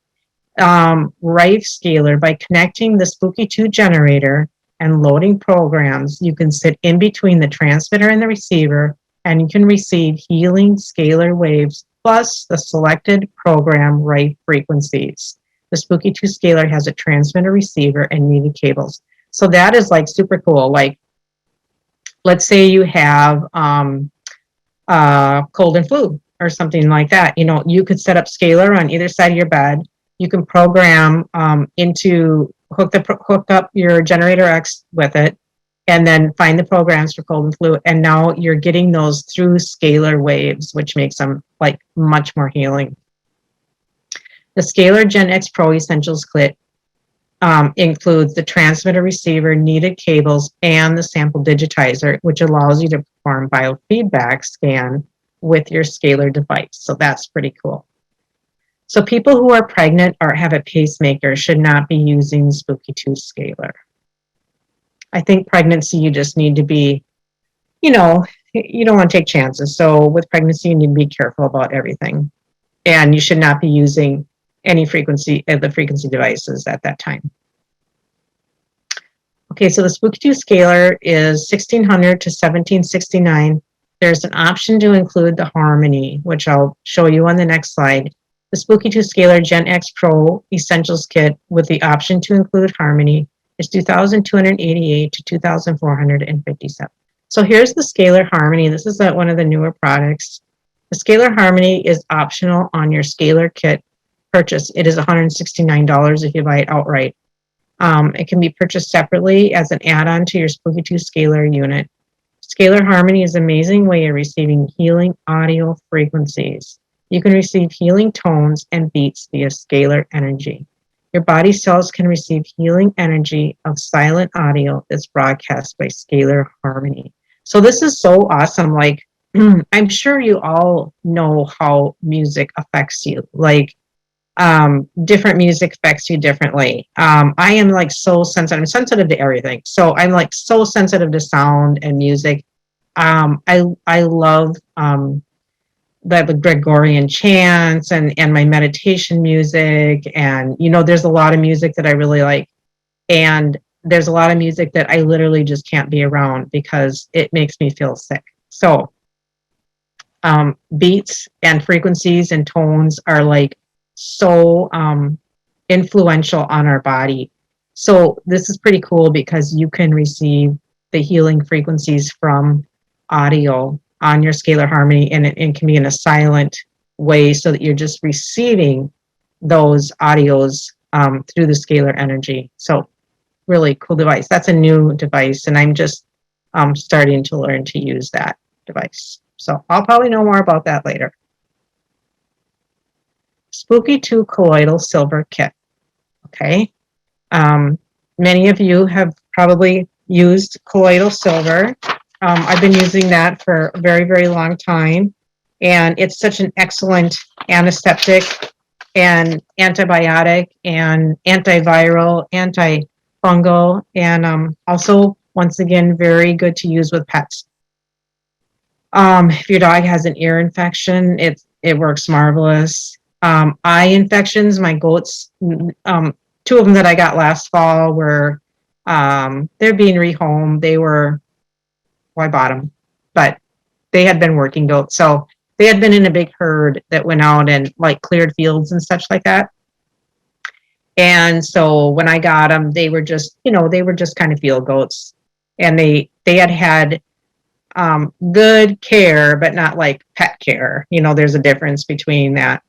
Rife scalar, by connecting the Spooky2 generator and loading programs, you can sit in between the transmitter and the receiver, and you can receive healing scalar waves plus the selected program Rife frequencies. The Spooky2 scalar has a transmitter, receiver, and needed cables. So that is like super cool. Like, let's say you have cold and flu or something like that. You could set up scalar on either side of your bed. You can program hook up your generator X with it, and then find the programs for cold and flu. And now you're getting those through scalar waves, which makes them like much more healing. The Scalar Gen X Pro Essentials Kit includes the transmitter, receiver, needed cables, and the sample digitizer, which allows you to perform biofeedback scan with your scalar device. So that's pretty cool. So people who are pregnant or have a pacemaker should not be using Spooky2 scalar. I think pregnancy, you just need to be, you don't want to take chances. So with pregnancy, you need to be careful about everything. And you should not be using any the frequency devices at that time. Okay, so the Spooky2 scalar is 1600 to 1769. There's an option to include the harmony, which I'll show you on the next slide. The Spooky2 scalar Gen X Pro Essentials Kit with the option to include harmony is $2,288 to $2,457. So here's the scalar harmony. This is one of the newer products. The scalar harmony is optional on your scalar kit purchase. It is $169 if you buy it outright. It can be purchased separately as an add-on to your Spooky2 scalar unit. Scalar harmony is an amazing way of receiving healing audio frequencies. You can receive healing tones and beats via scalar energy. Your body cells can receive healing energy of silent audio that's broadcast by scalar harmony. So this is so awesome. Like, I'm sure you all know how music affects you. Like, different music affects you differently. I am like so sensitive. I'm sensitive to everything. So I'm like so sensitive to sound and music. I love the Gregorian chants and my meditation music. And, there's a lot of music that I really like. And there's a lot of music that I literally just can't be around because it makes me feel sick. So beats and frequencies and tones are like so influential on our body. So this is pretty cool because you can receive the healing frequencies from audio on your scalar harmony, and it can be in a silent way so that you're just receiving those audios through the scalar energy. So really cool device. That's a new device, and I'm just starting to learn to use that device. So I'll probably know more about that later. Spooky2 Colloidal Silver Kit. Okay. Many of you have probably used colloidal silver. I've been using that for a very, very long time. And it's such an excellent antiseptic and antibiotic and antiviral, antifungal, and also, once again, very good to use with pets. If your dog has an ear infection, it works marvelous. Eye infections, my goats, two of them that I got last fall were, they're being rehomed. I bought them, but they had been working goats. So they had been in a big herd that went out and like cleared fields and such like that. And so when I got them, they were just kind of field goats, and they had good care, but not like pet care. There's a difference between that.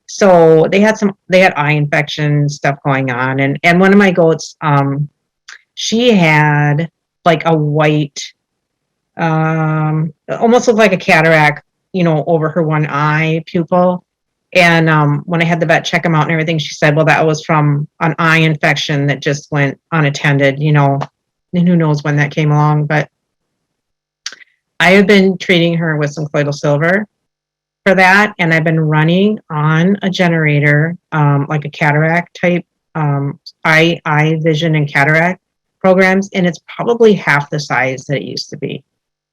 So they had eye infection stuff going on. And one of my goats, she had like a white, almost looked like a cataract, over her one eye pupil. And when I had the vet check them out and everything, she said, well, that was from an eye infection that just went unattended, and who knows when that came along. But I have been treating her with some colloidal silver for that, and I've been running on a generator, like a cataract type, eye vision and cataract programs, and it's probably half the size that it used to be.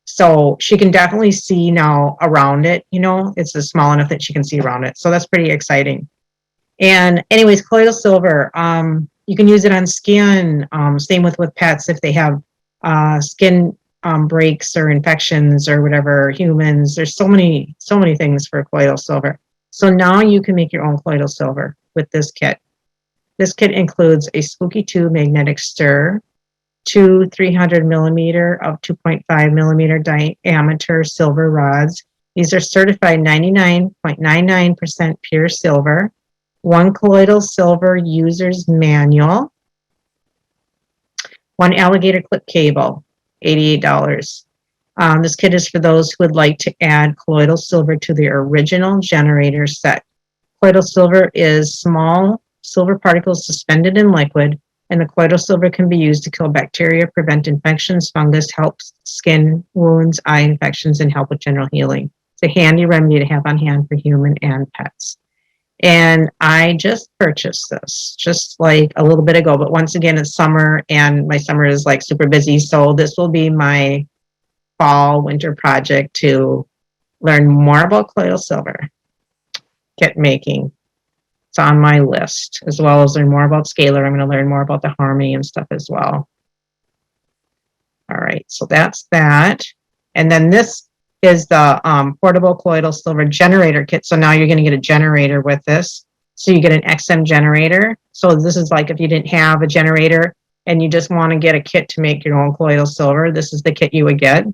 So she can definitely see now around it, it's small enough that she can see around it. So that's pretty exciting. And anyways, colloidal silver, you can use it on skin, same with pets if they have skin breaks or infections or whatever, humans. There's so many things for colloidal silver. So now you can make your own colloidal silver with this kit. This kit includes a Spooky2 magnetic stir, 2 300 millimeter of 2.5 millimeter diameter silver rods. These are certified 99.99% pure silver, 1 colloidal silver user's manual, 1 alligator clip cable, $88. This kit is for those who would like to add colloidal silver to their original generator set. Colloidal silver is small silver particles suspended in liquid, and the colloidal silver can be used to kill bacteria, prevent infections, fungus, help skin wounds, eye infections, and help with general healing. It's a handy remedy to have on hand for human and pets. And I just purchased this just like a little bit ago, but once again, it's summer and my summer is like super busy. So this will be my fall winter project to learn more about colloidal silver kit making. It's on my list, as well as learn more about scalar. I'm going to learn more about the harmony and stuff as well. All right, so that's that. And then this is the portable colloidal silver generator kit. So now you're going to get a generator with this. So you get an XM generator. So this is like if you didn't have a generator and you just want to get a kit to make your own colloidal silver, this is the kit you would get.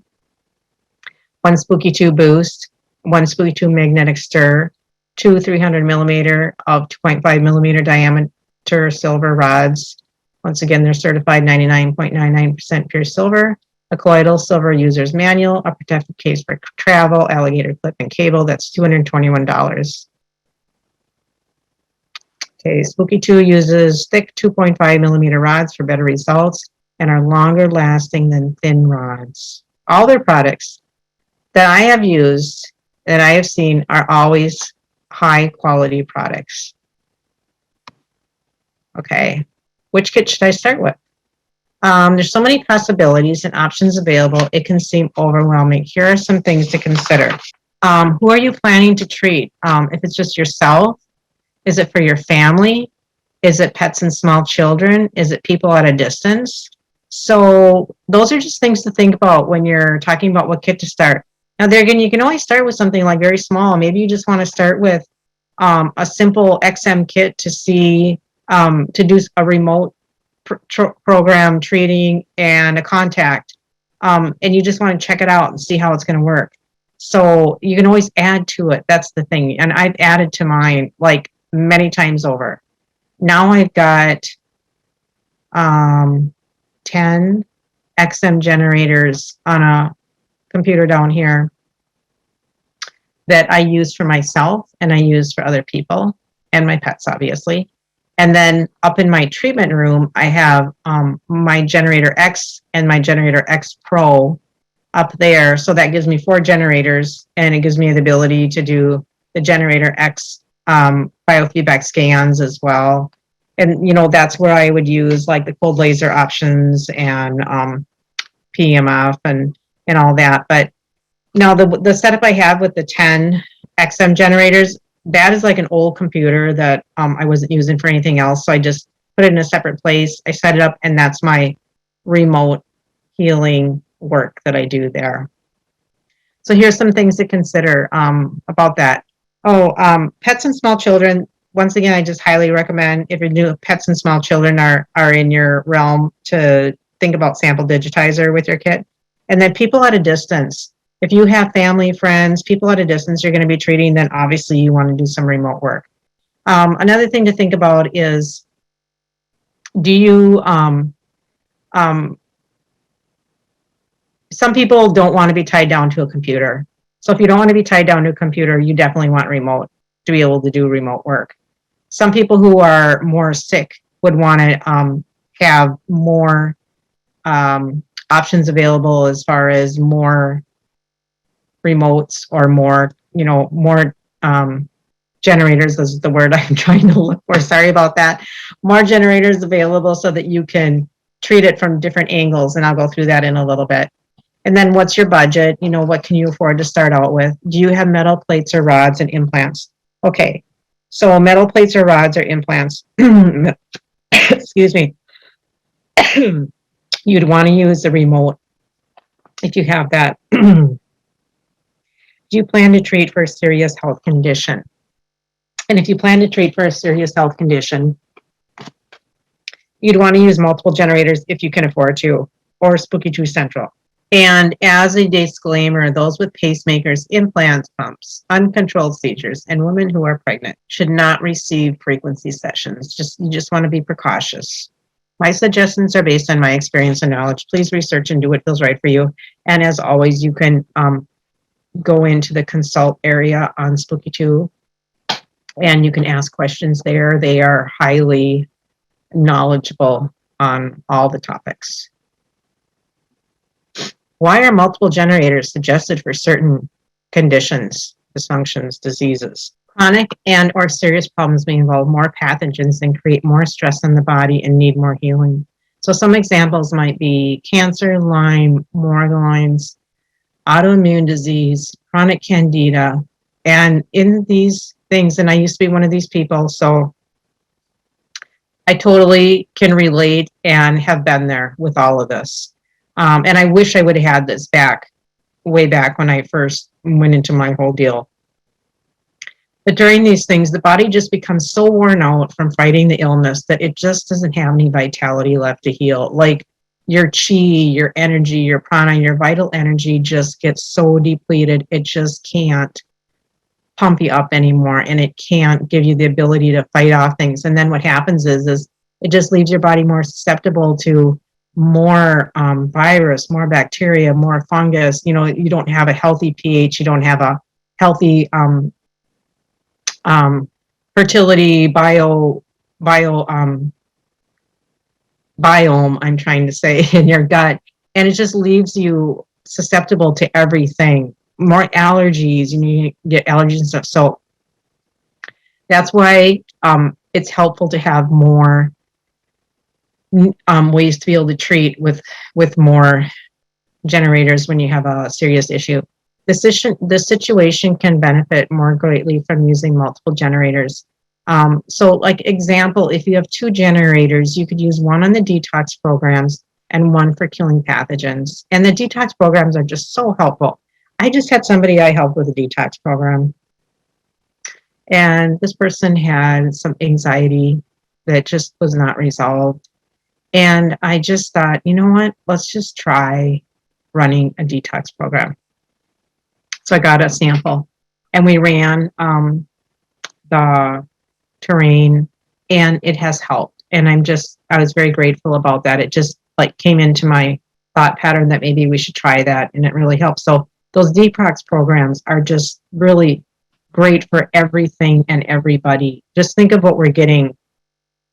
1 Spooky2 boost, 1 Spooky2 magnetic stir, 2 300 millimeter of 2.5 millimeter diameter silver rods. Once again, they're certified 99.99% pure silver. A colloidal silver user's manual, a protective case for travel, alligator clip and cable. That's $221. Okay, Spooky2 uses thick 2.5 millimeter rods for better results and are longer lasting than thin rods. All their products that I have used, that I have seen, are always high quality products. Okay, which kit should I start with? There's so many possibilities and options available, it can seem overwhelming. Here are some things to consider. Who are you planning to treat? If it's just yourself, is it for your family? Is it pets and small children? Is it people at a distance? So those are just things to think about when you're talking about what kit to start. Now, there again, you can always start with something like very small. Maybe you just want to start with a simple XM kit to see, to do a remote program treating and a contact and you just want to check it out and see how it's going to work. So you can always add to it. That's the thing. And I've added to mine like many times over. Now I've got 10 XM generators on a computer down here that I use for myself and I use for other people and my pets, obviously. And then up in my treatment room, I have my Generator X and my Generator X Pro up there. So that gives me 4 generators, and it gives me the ability to do the Generator X biofeedback scans as well. And, you know, that's where I would use like the cold laser options and PEMF and all that. But now the setup I have with the 10 XM generators, that is like an old computer that I wasn't using for anything else. So I just put it in a separate place. I set it up, and that's my remote healing work that I do there. So here's some things to consider about that. Pets and small children. Once again, I just highly recommend, if you're new, pets and small children are in your realm, to think about sample digitizer with your kit. And then people at a distance. If you have family, friends, people at a distance you're going to be treating, then obviously you want to do some remote work. Another thing to think about is, do you, some people don't want to be tied down to a computer. So if you don't want to be tied down to a computer, you definitely want remote to be able to do remote work. Some people who are more sick would want to have more options available as far as more remotes or more, more generators is the word I'm trying to look for. Sorry about that. More generators available so that you can treat it from different angles. And I'll go through that in a little bit. And then what's your budget? What can you afford to start out with? Do you have metal plates or rods and implants? Okay. So metal plates or rods or implants, excuse me, you'd want to use the remote if you have that. Do you plan to treat for a serious health condition? And if you plan to treat for a serious health condition, you'd want to use multiple generators if you can afford to, or Spooky2 Central. And as a disclaimer, those with pacemakers, implants, pumps, uncontrolled seizures, and women who are pregnant should not receive frequency sessions. You just want to be precautious. My suggestions are based on my experience and knowledge. Please research and do what feels right for you. And as always, you can go into the consult area on Spooky2, and you can ask questions there. They are highly knowledgeable on all the topics. Why are multiple generators suggested for certain conditions, dysfunctions, diseases? Chronic and or serious problems may involve more pathogens and create more stress on the body and need more healing. So some examples might be cancer, Lyme, Morgellons, autoimmune disease, chronic candida. And in these things, and I used to be one of these people, so I totally can relate and have been there with all of this. And I wish I would have had this way back when I first went into my whole deal. But during these things, the body just becomes so worn out from fighting the illness that it just doesn't have any vitality left to heal. Like your chi, your energy, your prana, your vital energy just gets so depleted, it just can't pump you up anymore, and it can't give you the ability to fight off things. And then what happens is it just leaves your body more susceptible to more virus, more bacteria, more fungus. You don't have a healthy pH. You don't have a healthy fertility biome, I'm trying to say, in your gut. And it just leaves you susceptible to everything. More allergies, you get allergies and stuff. So that's why it's helpful to have more ways to be able to treat with more generators when you have a serious issue. The situation can benefit more greatly from using multiple generators. So like example, if you have 2 generators, you could use one on the detox programs and one for killing pathogens. And the detox programs are just so helpful. I just had somebody I helped with a detox program, and this person had some anxiety that just was not resolved. And I just thought, you know what, let's just try running a detox program. So I got a sample, and we ran the terrain, and it has helped. And I was very grateful about that. It just like came into my thought pattern that maybe we should try that, and it really helps. So those detox programs are just really great for everything and everybody. Just think of what we're getting.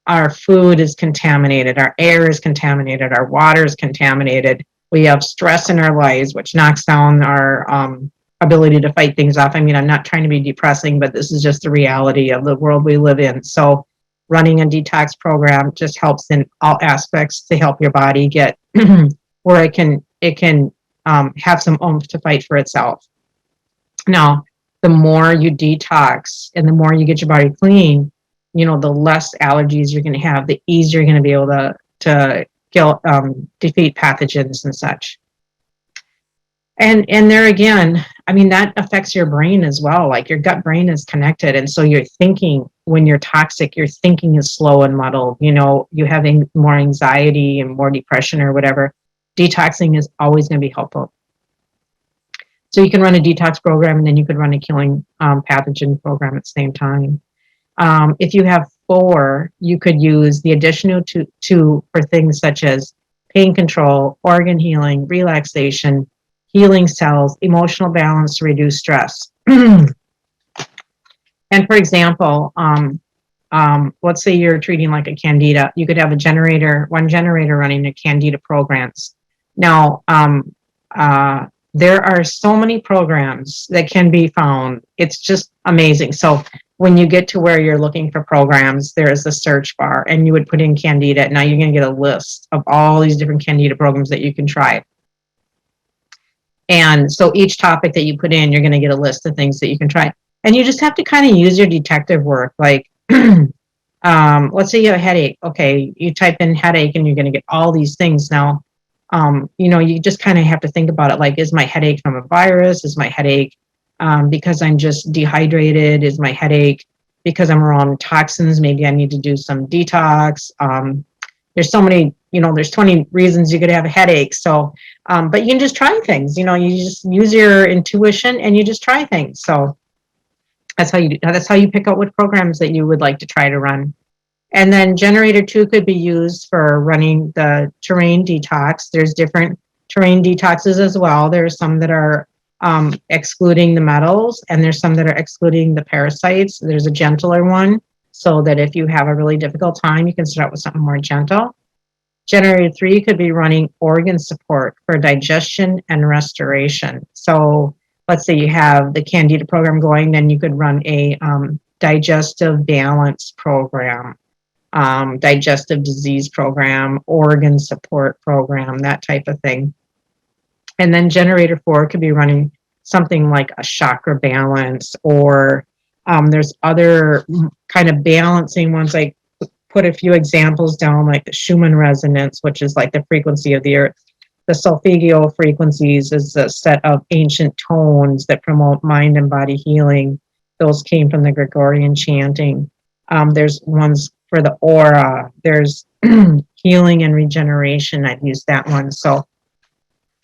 Our food is contaminated, our air is contaminated, our water is contaminated. We have stress in our lives, which knocks down our ability to fight things off. I mean, I'm not trying to be depressing, but this is just the reality of the world we live in. So running a detox program just helps in all aspects to help your body get where it can have some oomph to fight for itself. Now, the more you detox and the more you get your body clean, the less allergies you're going to have, the easier you're going to be able to defeat pathogens and such. And there again, I mean, that affects your brain as well. Like your gut brain is connected. And so your thinking, when you're toxic, your thinking is slow and muddled. You having more anxiety and more depression or whatever. Detoxing is always going to be helpful. So you can run a detox program, and then you could run a killing pathogen program at the same time. If you have 4, you could use the additional 2 for things such as pain control, organ healing, relaxation, healing cells, emotional balance to reduce stress. And for example, let's say you're treating like a candida, you could have one generator running a candida programs. Now, there are so many programs that can be found. It's just amazing. So when you get to where you're looking for programs, there is a search bar, and you would put in candida. Now you're going to get a list of all these different candida programs that you can try. And so each topic that you put in, you're going to get a list of things that you can try. And you just have to kind of use your detective work. Like, let's say you have a headache. Okay, you type in headache and you're going to get all these things. Now, you just kind of have to think about it. Like, is my headache from a virus? Is my headache because I'm just dehydrated? Is my headache because I'm around toxins? Maybe I need to do some detox. There's so many, there's 20 reasons you could have a headache. So, but you can just try things, you just use your intuition and you just try things. So that's how you pick out what programs that you would like to try to run. And then generator 2 could be used for running the terrain detox. There's different terrain detoxes as well. There's some that are excluding the metals, and there's some that are excluding the parasites. There's a gentler one, so that if you have a really difficult time, you can start with something more gentle. Generator 3 could be running organ support for digestion and restoration. So let's say you have the candida program going, then you could run a digestive balance program, digestive disease program, organ support program, that type of thing. And then generator 4 could be running something like a chakra balance, or there's other kind of balancing ones. I put a few examples down, like the Schumann resonance, which is like the frequency of the earth. The solfeggio frequencies is a set of ancient tones that promote mind and body healing. Those came from the Gregorian chanting. There's ones for the aura. There's healing and regeneration. I've used that one. So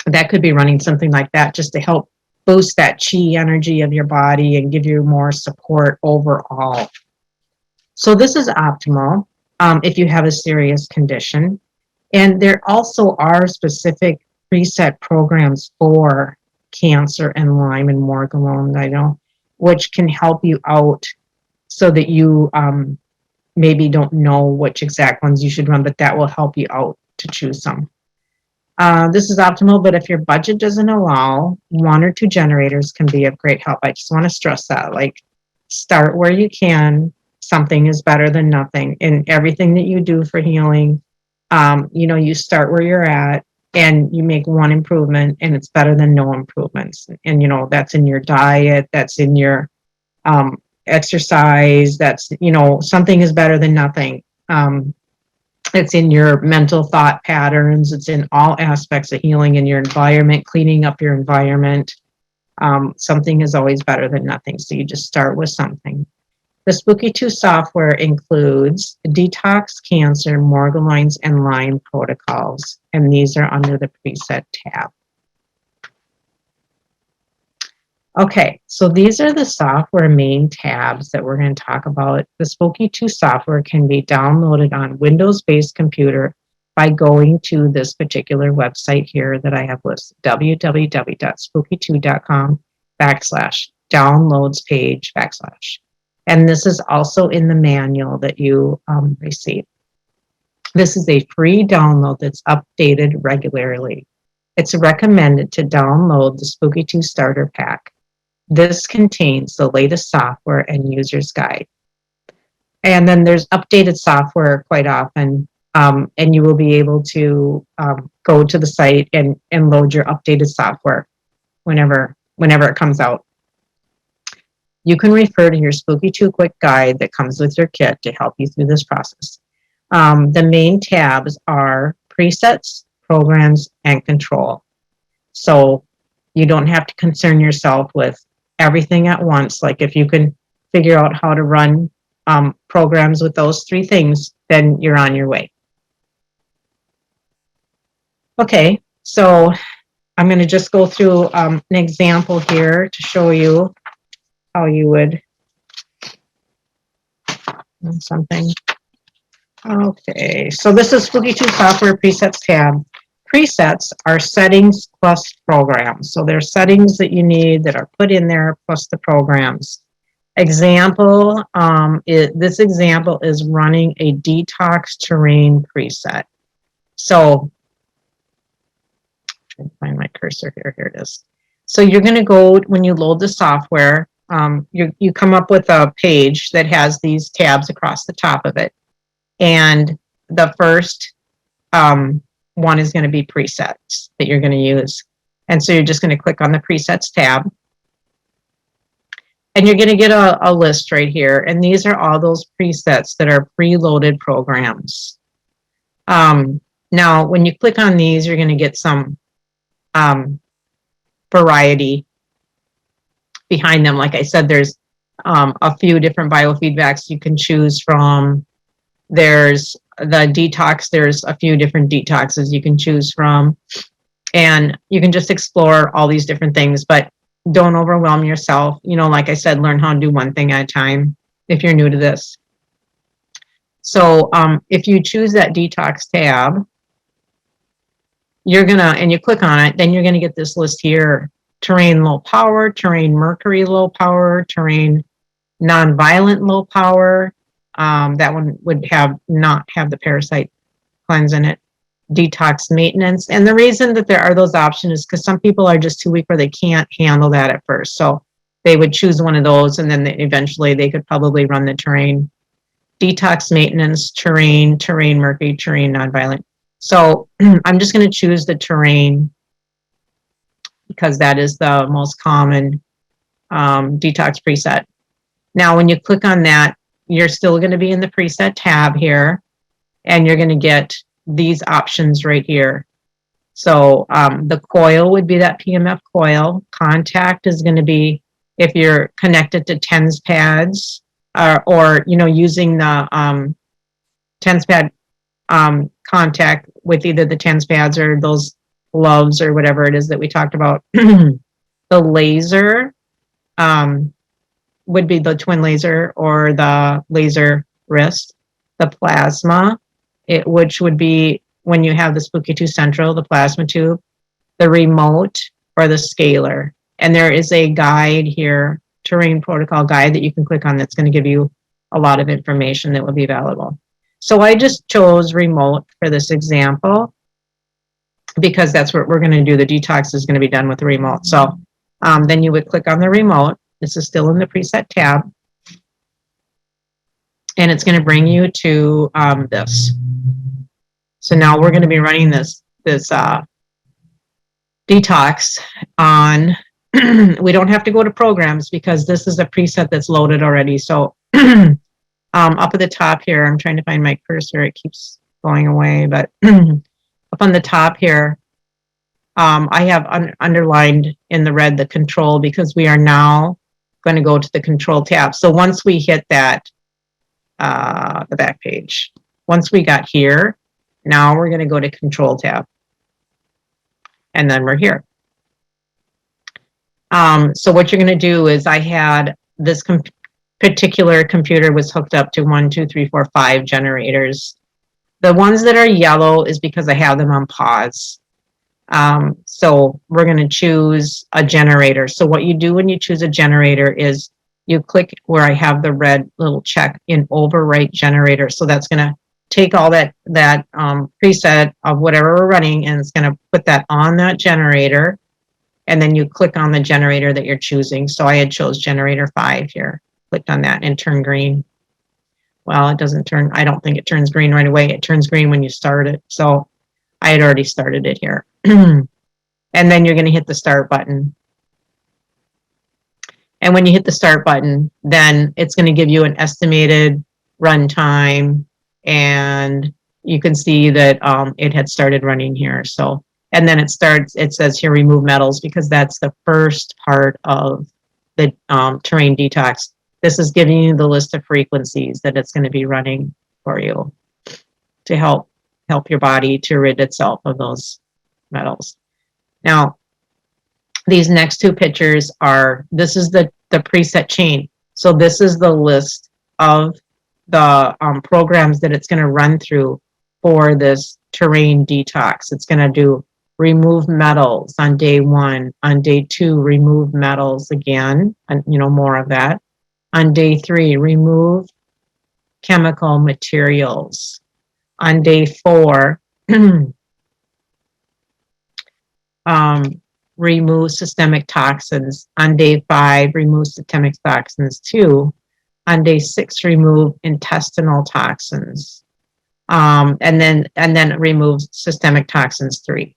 that could be running something like that, just to help boost that chi energy of your body and give you more support overall. So this is optimal if you have a serious condition. And there also are specific preset programs for cancer and Lyme and Morgellons, which can help you out so that you maybe don't know which exact ones you should run, but that will help you out to choose some. This is optimal, but if your budget doesn't allow, 1 or 2 generators can be of great help. I just want to stress that, like, start where you can. Something is better than nothing. In everything that you do for healing, you start where you're at and you make 1 improvement, and it's better than no improvements. And, that's in your diet, that's in your exercise, that's, something is better than nothing. It's in your mental thought patterns. It's in all aspects of healing, in your environment, cleaning up your environment. Something is always better than nothing. So you just start with something. The Spooky2 software includes detox, cancer, Morgellons, and Lyme protocols. And these are under the preset tab. Okay, so these are the software main tabs that we're going to talk about. The Spooky2 software can be downloaded on Windows-based computer by going to this particular website here that I have listed, www.spooky2.com/downloads page /. And this is also in the manual that you receive. This is a free download that's updated regularly. It's recommended to download the Spooky2 Starter Pack. This contains the latest software and user's guide. And then there's updated software quite often, and you will be able to go to the site and load your updated software whenever it comes out. You can refer to your Spooky2 quick guide that comes with your kit to help you through this process. The main tabs are presets, programs, and control. So you don't have to concern yourself with everything at once. Like if you can figure out how to run programs with those three things, then you're on your way. Okay, so I'm going to just go through an example here to show you how you would something. Okay, so this is Spooky2 Software Presets tab. Presets are settings plus programs. So there's settings that you need that are put in there plus the programs. Example, this example is running a detox terrain preset. So, I'm trying to find my cursor here. Here it is. So you're going to go, when you load the software, you come up with a page that has these tabs across the top of it. And the first one is going to be presets that you're going to use. And so you're just going to click on the presets tab. And you're going to get a list right here. And these are all those presets that are preloaded programs. Now, when you click on these, you're going to get some variety behind them. Like I said, there's a few different biofeedbacks you can choose from. There's the detox. There's a few different detoxes you can choose from. And you can just explore all these different things, but don't overwhelm yourself. You know, like I said, learn how to do one thing at a time if you're new to this. So if you choose that detox tab, and you click on it, then you're gonna get this list here: terrain low power, terrain mercury low power, terrain non-violent low power. That one would not have the parasite cleanse in it. Detox maintenance. And the reason that there are those options is because some people are just too weak or they can't handle that at first. So they would choose one of those, and then eventually they could probably run the terrain. Detox maintenance, terrain mercury, terrain non-violent. So I'm just going to choose the terrain because that is the most common detox preset. Now, when you click on that, you're still going to be in the preset tab here, and you're going to get these options right here. So the coil would be that PMF coil. Contact is going to be if you're connected to TENS pads or using the TENS pad contact with either the TENS pads or those gloves or whatever it is that we talked about. The laser would be the twin laser or the laser wrist. The plasma, which would be when you have the Spooky2 Central, the plasma tube. The remote or the scalar. And there is a guide here, terrain protocol guide, that you can click on that's going to give you a lot of information that will be valuable. So I just chose remote for this example because that's what we're going to do. The detox is going to be done with the remote. So then you would click on the remote. This is still in the preset tab. And it's going to bring you to this. So now we're going to be running this detox on, we don't have to go to programs because this is a preset that's loaded already. So up at the top here, I'm trying to find my cursor. It keeps going away, but up on the top here, I have underlined in the red the control because we are now going to go to the control tab. So once we hit that, the back page, once we got here, now we're going to go to control tab. And then we're here. So what you're going to do is I had this particular computer was hooked up to 1, 2, 3, 4, 5 generators. The ones that are yellow is because I have them on pause. So we're going to choose a generator. So what you do when you choose a generator is you click where I have the red little check in overwrite generator. So that's going to take all that preset of whatever we're running, and it's going to put that on that generator. And then you click on the generator that you're choosing. So I had chose generator 5 here, clicked on that and turn green. Well, it doesn't turn, I don't think it turns green right away. It turns green when you start it. So I had already started it here. And then you're going to hit the start button. And when you hit the start button, then it's going to give you an estimated run time. And you can see that it had started running here. So, and then it says here, remove metals, because that's the first part of the terrain detox. This is giving you the list of frequencies that it's going to be running for you to help your body to rid itself of those metals. Now, these next two pictures are, this is the preset chain. So this is the list of the programs that it's going to run through for this terrain detox. It's going to do remove metals on day 1. On day 2, remove metals again, and more of that. On day 3, remove chemical materials. On day 4, remove systemic toxins. On day 5, remove systemic toxins 2. On day 6, remove intestinal toxins. And then remove systemic toxins 3.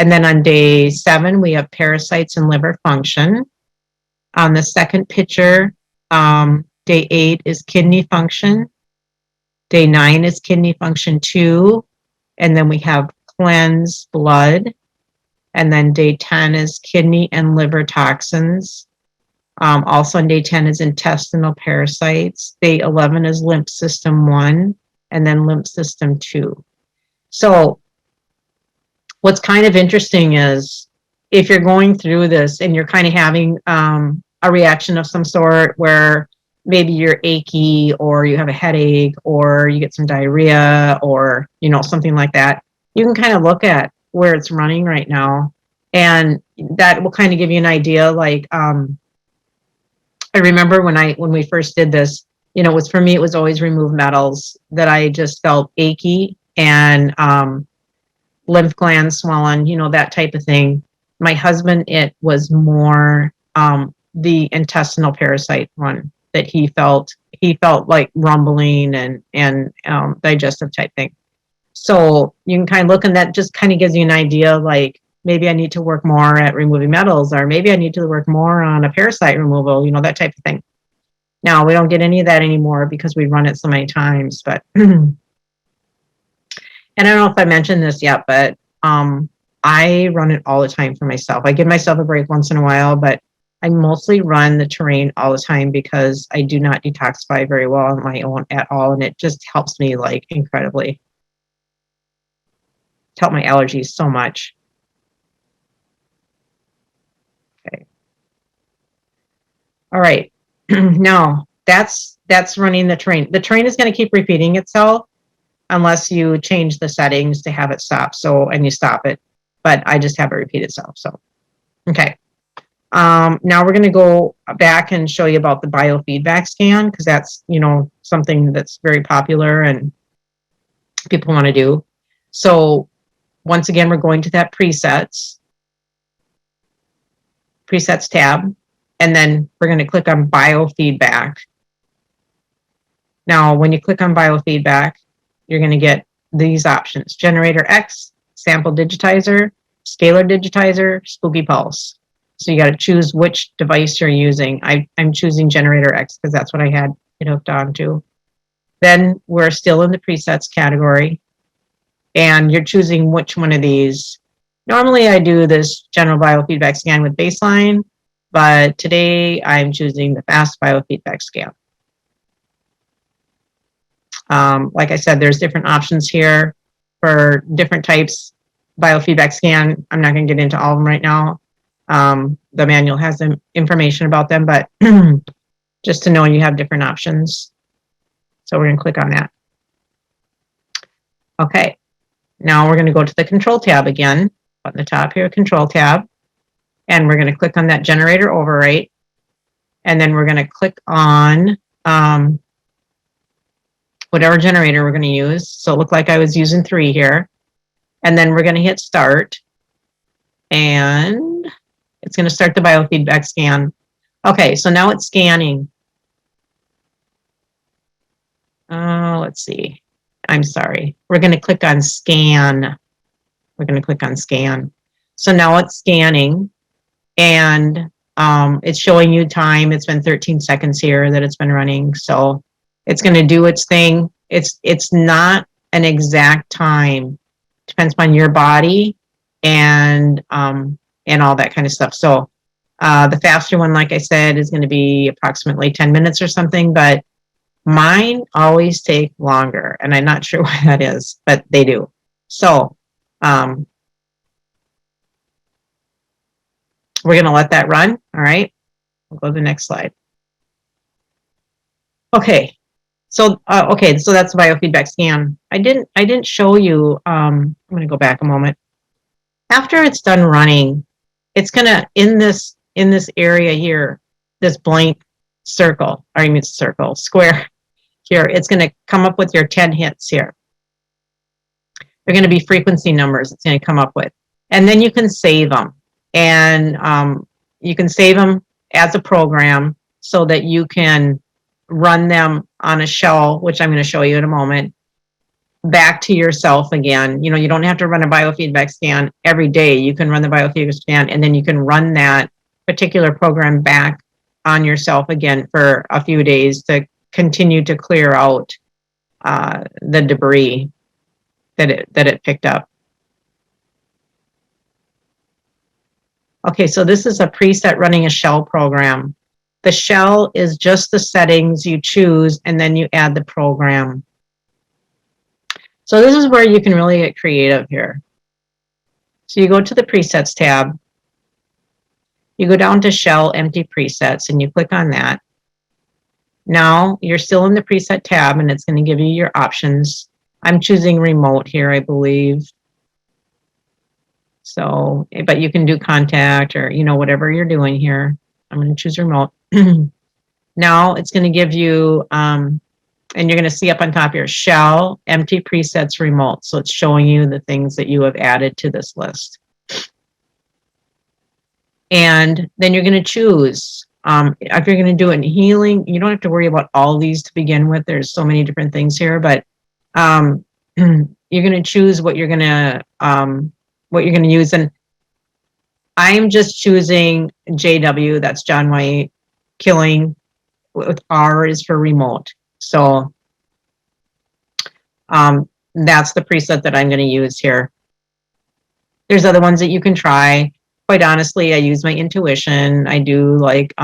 And then on day 7, we have parasites and liver function. On the second picture, day 8 is kidney function. Day 9 is kidney function 2. And then we have cleanse blood. And then day 10 is kidney and liver toxins. Also on day 10 is intestinal parasites. Day 11 is lymph system 1, and then lymph system 2. So what's kind of interesting is if you're going through this and you're kind of having a reaction of some sort where maybe you're achy or you have a headache or you get some diarrhea or, something like that, you can kind of look at where it's running right now. And that will kind of give you an idea. Like, I remember when we first did this, for me, it was always remove metals that I just felt achy and lymph glands swollen, that type of thing. My husband, it was more the intestinal parasite one that he felt like rumbling and digestive type thing. So you can kind of look, and that just kind of gives you an idea, like maybe I need to work more at removing metals, or maybe I need to work more on a parasite removal, that type of thing. Now, we don't get any of that anymore because we run it so many times, but, and I don't know if I mentioned this yet, but I run it all the time for myself. I give myself a break once in a while, but I mostly run the terrain all the time because I do not detoxify very well on my own at all, and it just helps me like incredibly. Help my allergies so much. Okay. All right. Now that's running the terrain. The terrain is going to keep repeating itself unless you change the settings to have it stop. So, and you stop it, but I just have it repeat itself. So, okay. Now we're going to go back and show you about the biofeedback scan, because that's, something that's very popular and people want to do. So once again, we're going to that presets tab, and then we're going to click on biofeedback. Now, when you click on biofeedback, you're going to get these options: Generator X, Sample Digitizer, Scalar Digitizer, Spooky Pulse. So you got to choose which device you're using. I'm choosing Generator X because that's what I had it hooked onto. Then we're still in the presets category, and you're choosing which one of these. Normally I do this general biofeedback scan with baseline, but today I'm choosing the fast biofeedback scan. Like I said, there's different options here for different types biofeedback scan. I'm not going to get into all of them right now. The manual has some information about them, but just to know you have different options. So we're going to click on that. Okay, now we're going to go to the control tab again, on the top here, control tab, and we're going to click on that generator overwrite, and then we're going to click on whatever generator we're going to use. So it looked like I was using 3 here, and then we're going to hit start, and it's going to start the biofeedback scan. Okay, so now it's scanning. Let's see. I'm sorry. We're going to click on scan. We're going to click on scan. So now it's scanning, and it's showing you time. It's been 13 seconds here that it's been running. So it's going to do its thing. It's not an exact time. Depends on your body and all that kind of stuff. So the faster one, like I said, is going to be approximately 10 minutes or something, but mine always take longer, and I'm not sure why that is, but they do. So we're going to let that run. All right, we'll go to the next slide. Okay, so so that's the biofeedback scan. I didn't show you. I'm going to go back a moment. After it's done running, it's going to in this area here, this blank circle, or I mean circle, square here, it's going to come up with your 10 hits here. They're going to be frequency numbers it's going to come up with. And then you can save them. And you can save them as a program so that you can run them on a shell, which I'm going to show you in a moment, back to yourself again. You know, you don't have to run a biofeedback scan every day. You can run the biofeedback scan, and then you can run that particular program back on yourself again for a few days to continue to clear out the debris that it picked up. Okay, so this is a preset running a shell program. The shell is just the settings you choose, and then you add the program. So this is where you can really get creative here. So you go to the presets tab, you go down to shell empty presets, and you click on that. Now you're still in the preset tab, and it's going to give you your options. I'm choosing remote here, I believe. So, but you can do contact or, you know, whatever you're doing here. I'm going to choose remote. Now it's going to give you, and you're going to see up on top here, shell empty presets remote. So it's showing you the things that you have added to this list. And then you're going to choose. If you're going to do it in healing, you don't have to worry about all these to begin with. There's so many different things here, but you're going to choose what you're going to use. And I'm just choosing JW. That's John White Killing. With R is for remote. So that's the preset that I'm going to use here. There's other ones that you can try. Quite honestly, I use my intuition. I do like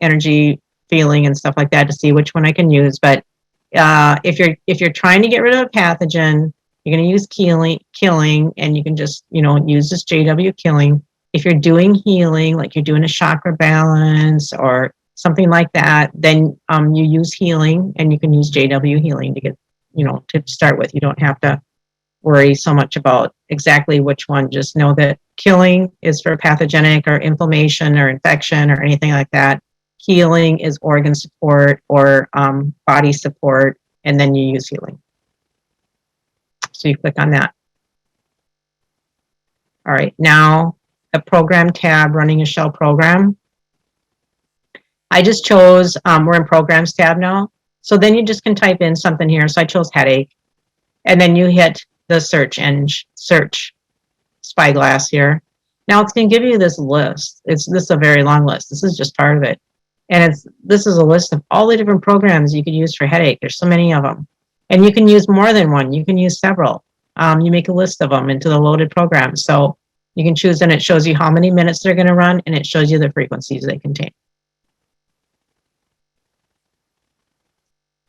energy feeling and stuff like that to see which one I can use. But if you're trying to get rid of a pathogen, you're going to use killing, and you can just, you know, use this JW killing. If you're doing healing, like you're doing a chakra balance or something like that, then you use healing, and you can use JW healing to get, you know, to start with. You don't have to worry so much about exactly which one. Just know that killing is for pathogenic or inflammation or infection or anything like that. Healing is organ support or body support, and then you use healing. So you click on that. All right, now the program tab, running a shell program. I just chose, we're in programs tab now. So then you just can type in something here. So I chose headache, and then you hit the search spyglass here. Now it's going to give you this list. This is a very long list. This is just part of it. And this is a list of all the different programs you could use for headache. There's so many of them. And you can use more than one. You can use several. You make a list of them into the loaded program. So you can choose, and it shows you how many minutes they're going to run, and it shows you the frequencies they contain.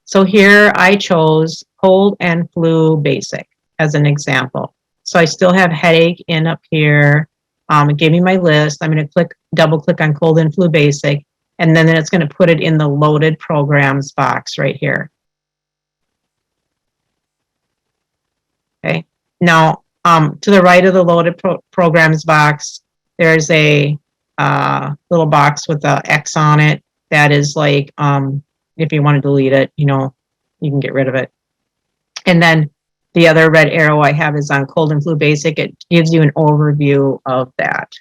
So here I chose cold and flu basic as an example. So I still have headache in up here. It gave me my list. I'm going to double click on cold and flu basic, and then it's going to put it in the loaded programs box right here. Okay. Now, to the right of the loaded programs box, there's a little box with the X on it. That is like, if you want to delete it, you can get rid of it. And then the other red arrow I have is on cold and flu basic. It gives you an overview of that.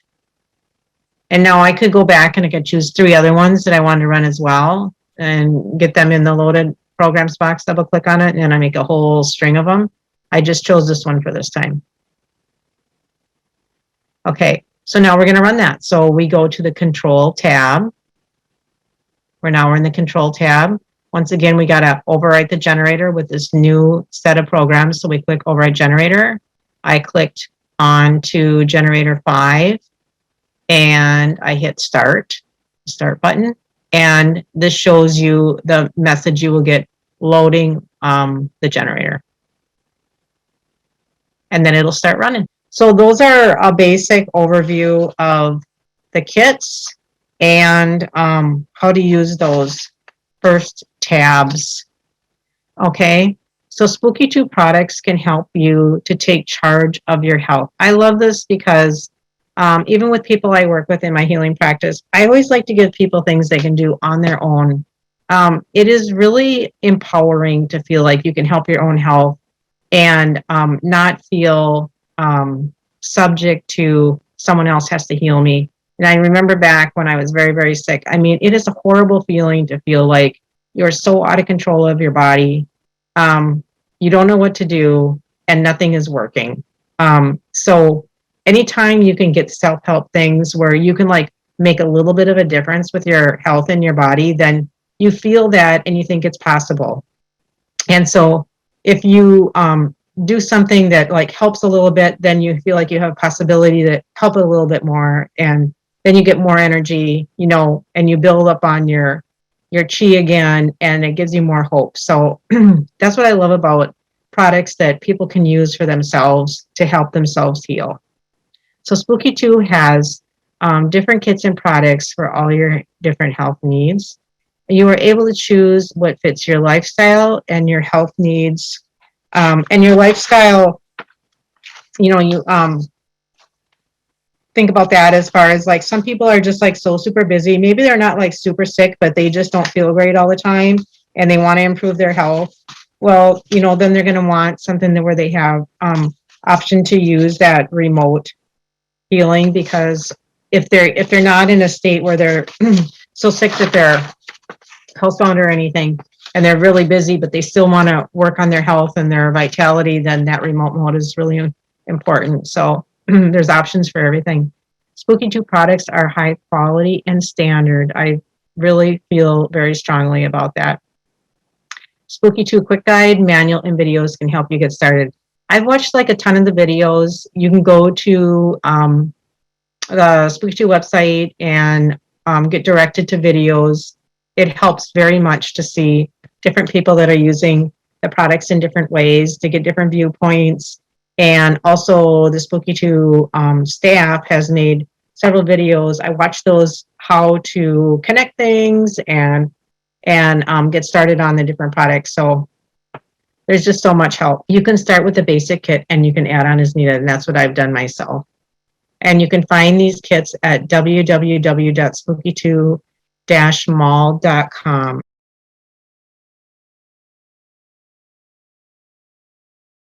And now I could go back and I could choose 3 other ones that I wanted to run as well and get them in the loaded programs box, double click on it, and then I make a whole string of them. I just chose this one for this time. Okay, so now we're going to run that. So we go to the control tab. We're in the control tab. Once again, we got to overwrite the generator with this new set of programs. So we click overwrite generator. I clicked on to generator 5 and I hit start button. And this shows you the message you will get loading the generator. And then it'll start running. So those are a basic overview of the kits and how to use those first tabs. Okay, so Spooky2 products can help you to take charge of your health. I love this because even with people I work with in my healing practice, I always like to give people things they can do on their own. It is really empowering to feel like you can help your own health and not feel subject to someone else has to heal me. And I remember back when I was very, very sick. I mean, it is a horrible feeling to feel like you're so out of control of your body. You don't know what to do and nothing is working. So anytime you can get self-help things where you can like make a little bit of a difference with your health and your body, then you feel that and you think it's possible. And so if you do something that like helps a little bit, then you feel like you have a possibility to help a little bit more, and then you get more energy, and you build up on your chi again, and it gives you more hope. So that's what I love about products that people can use for themselves to help themselves heal. So Spooky2 has different kits and products for all your different health needs. You are able to choose what fits your lifestyle and your health needs. And your lifestyle, you think about that as far as like some people are just like so super busy. Maybe they're not like super sick, but they just don't feel great all the time and they want to improve their health. Well, then they're going to want something where they have option to use that remote healing, because if they're not in a state where they're so sick that they're housebound or anything, and they're really busy, but they still want to work on their health and their vitality, then that remote mode is really important. So there's options for everything. Spooky2 products are high quality and standard. I really feel very strongly about that. Spooky2 quick guide, manual, and videos can help you get started. I've watched like a ton of the videos. You can go to the Spooky2 website and get directed to videos. It helps very much to see different people that are using the products in different ways to get different viewpoints. And also the Spooky2 staff has made several videos. I watched those, how to connect things and get started on the different products. So there's just so much help. You can start with the basic kit and you can add on as needed. And that's what I've done myself. And you can find these kits at www.spooky2-mall.com.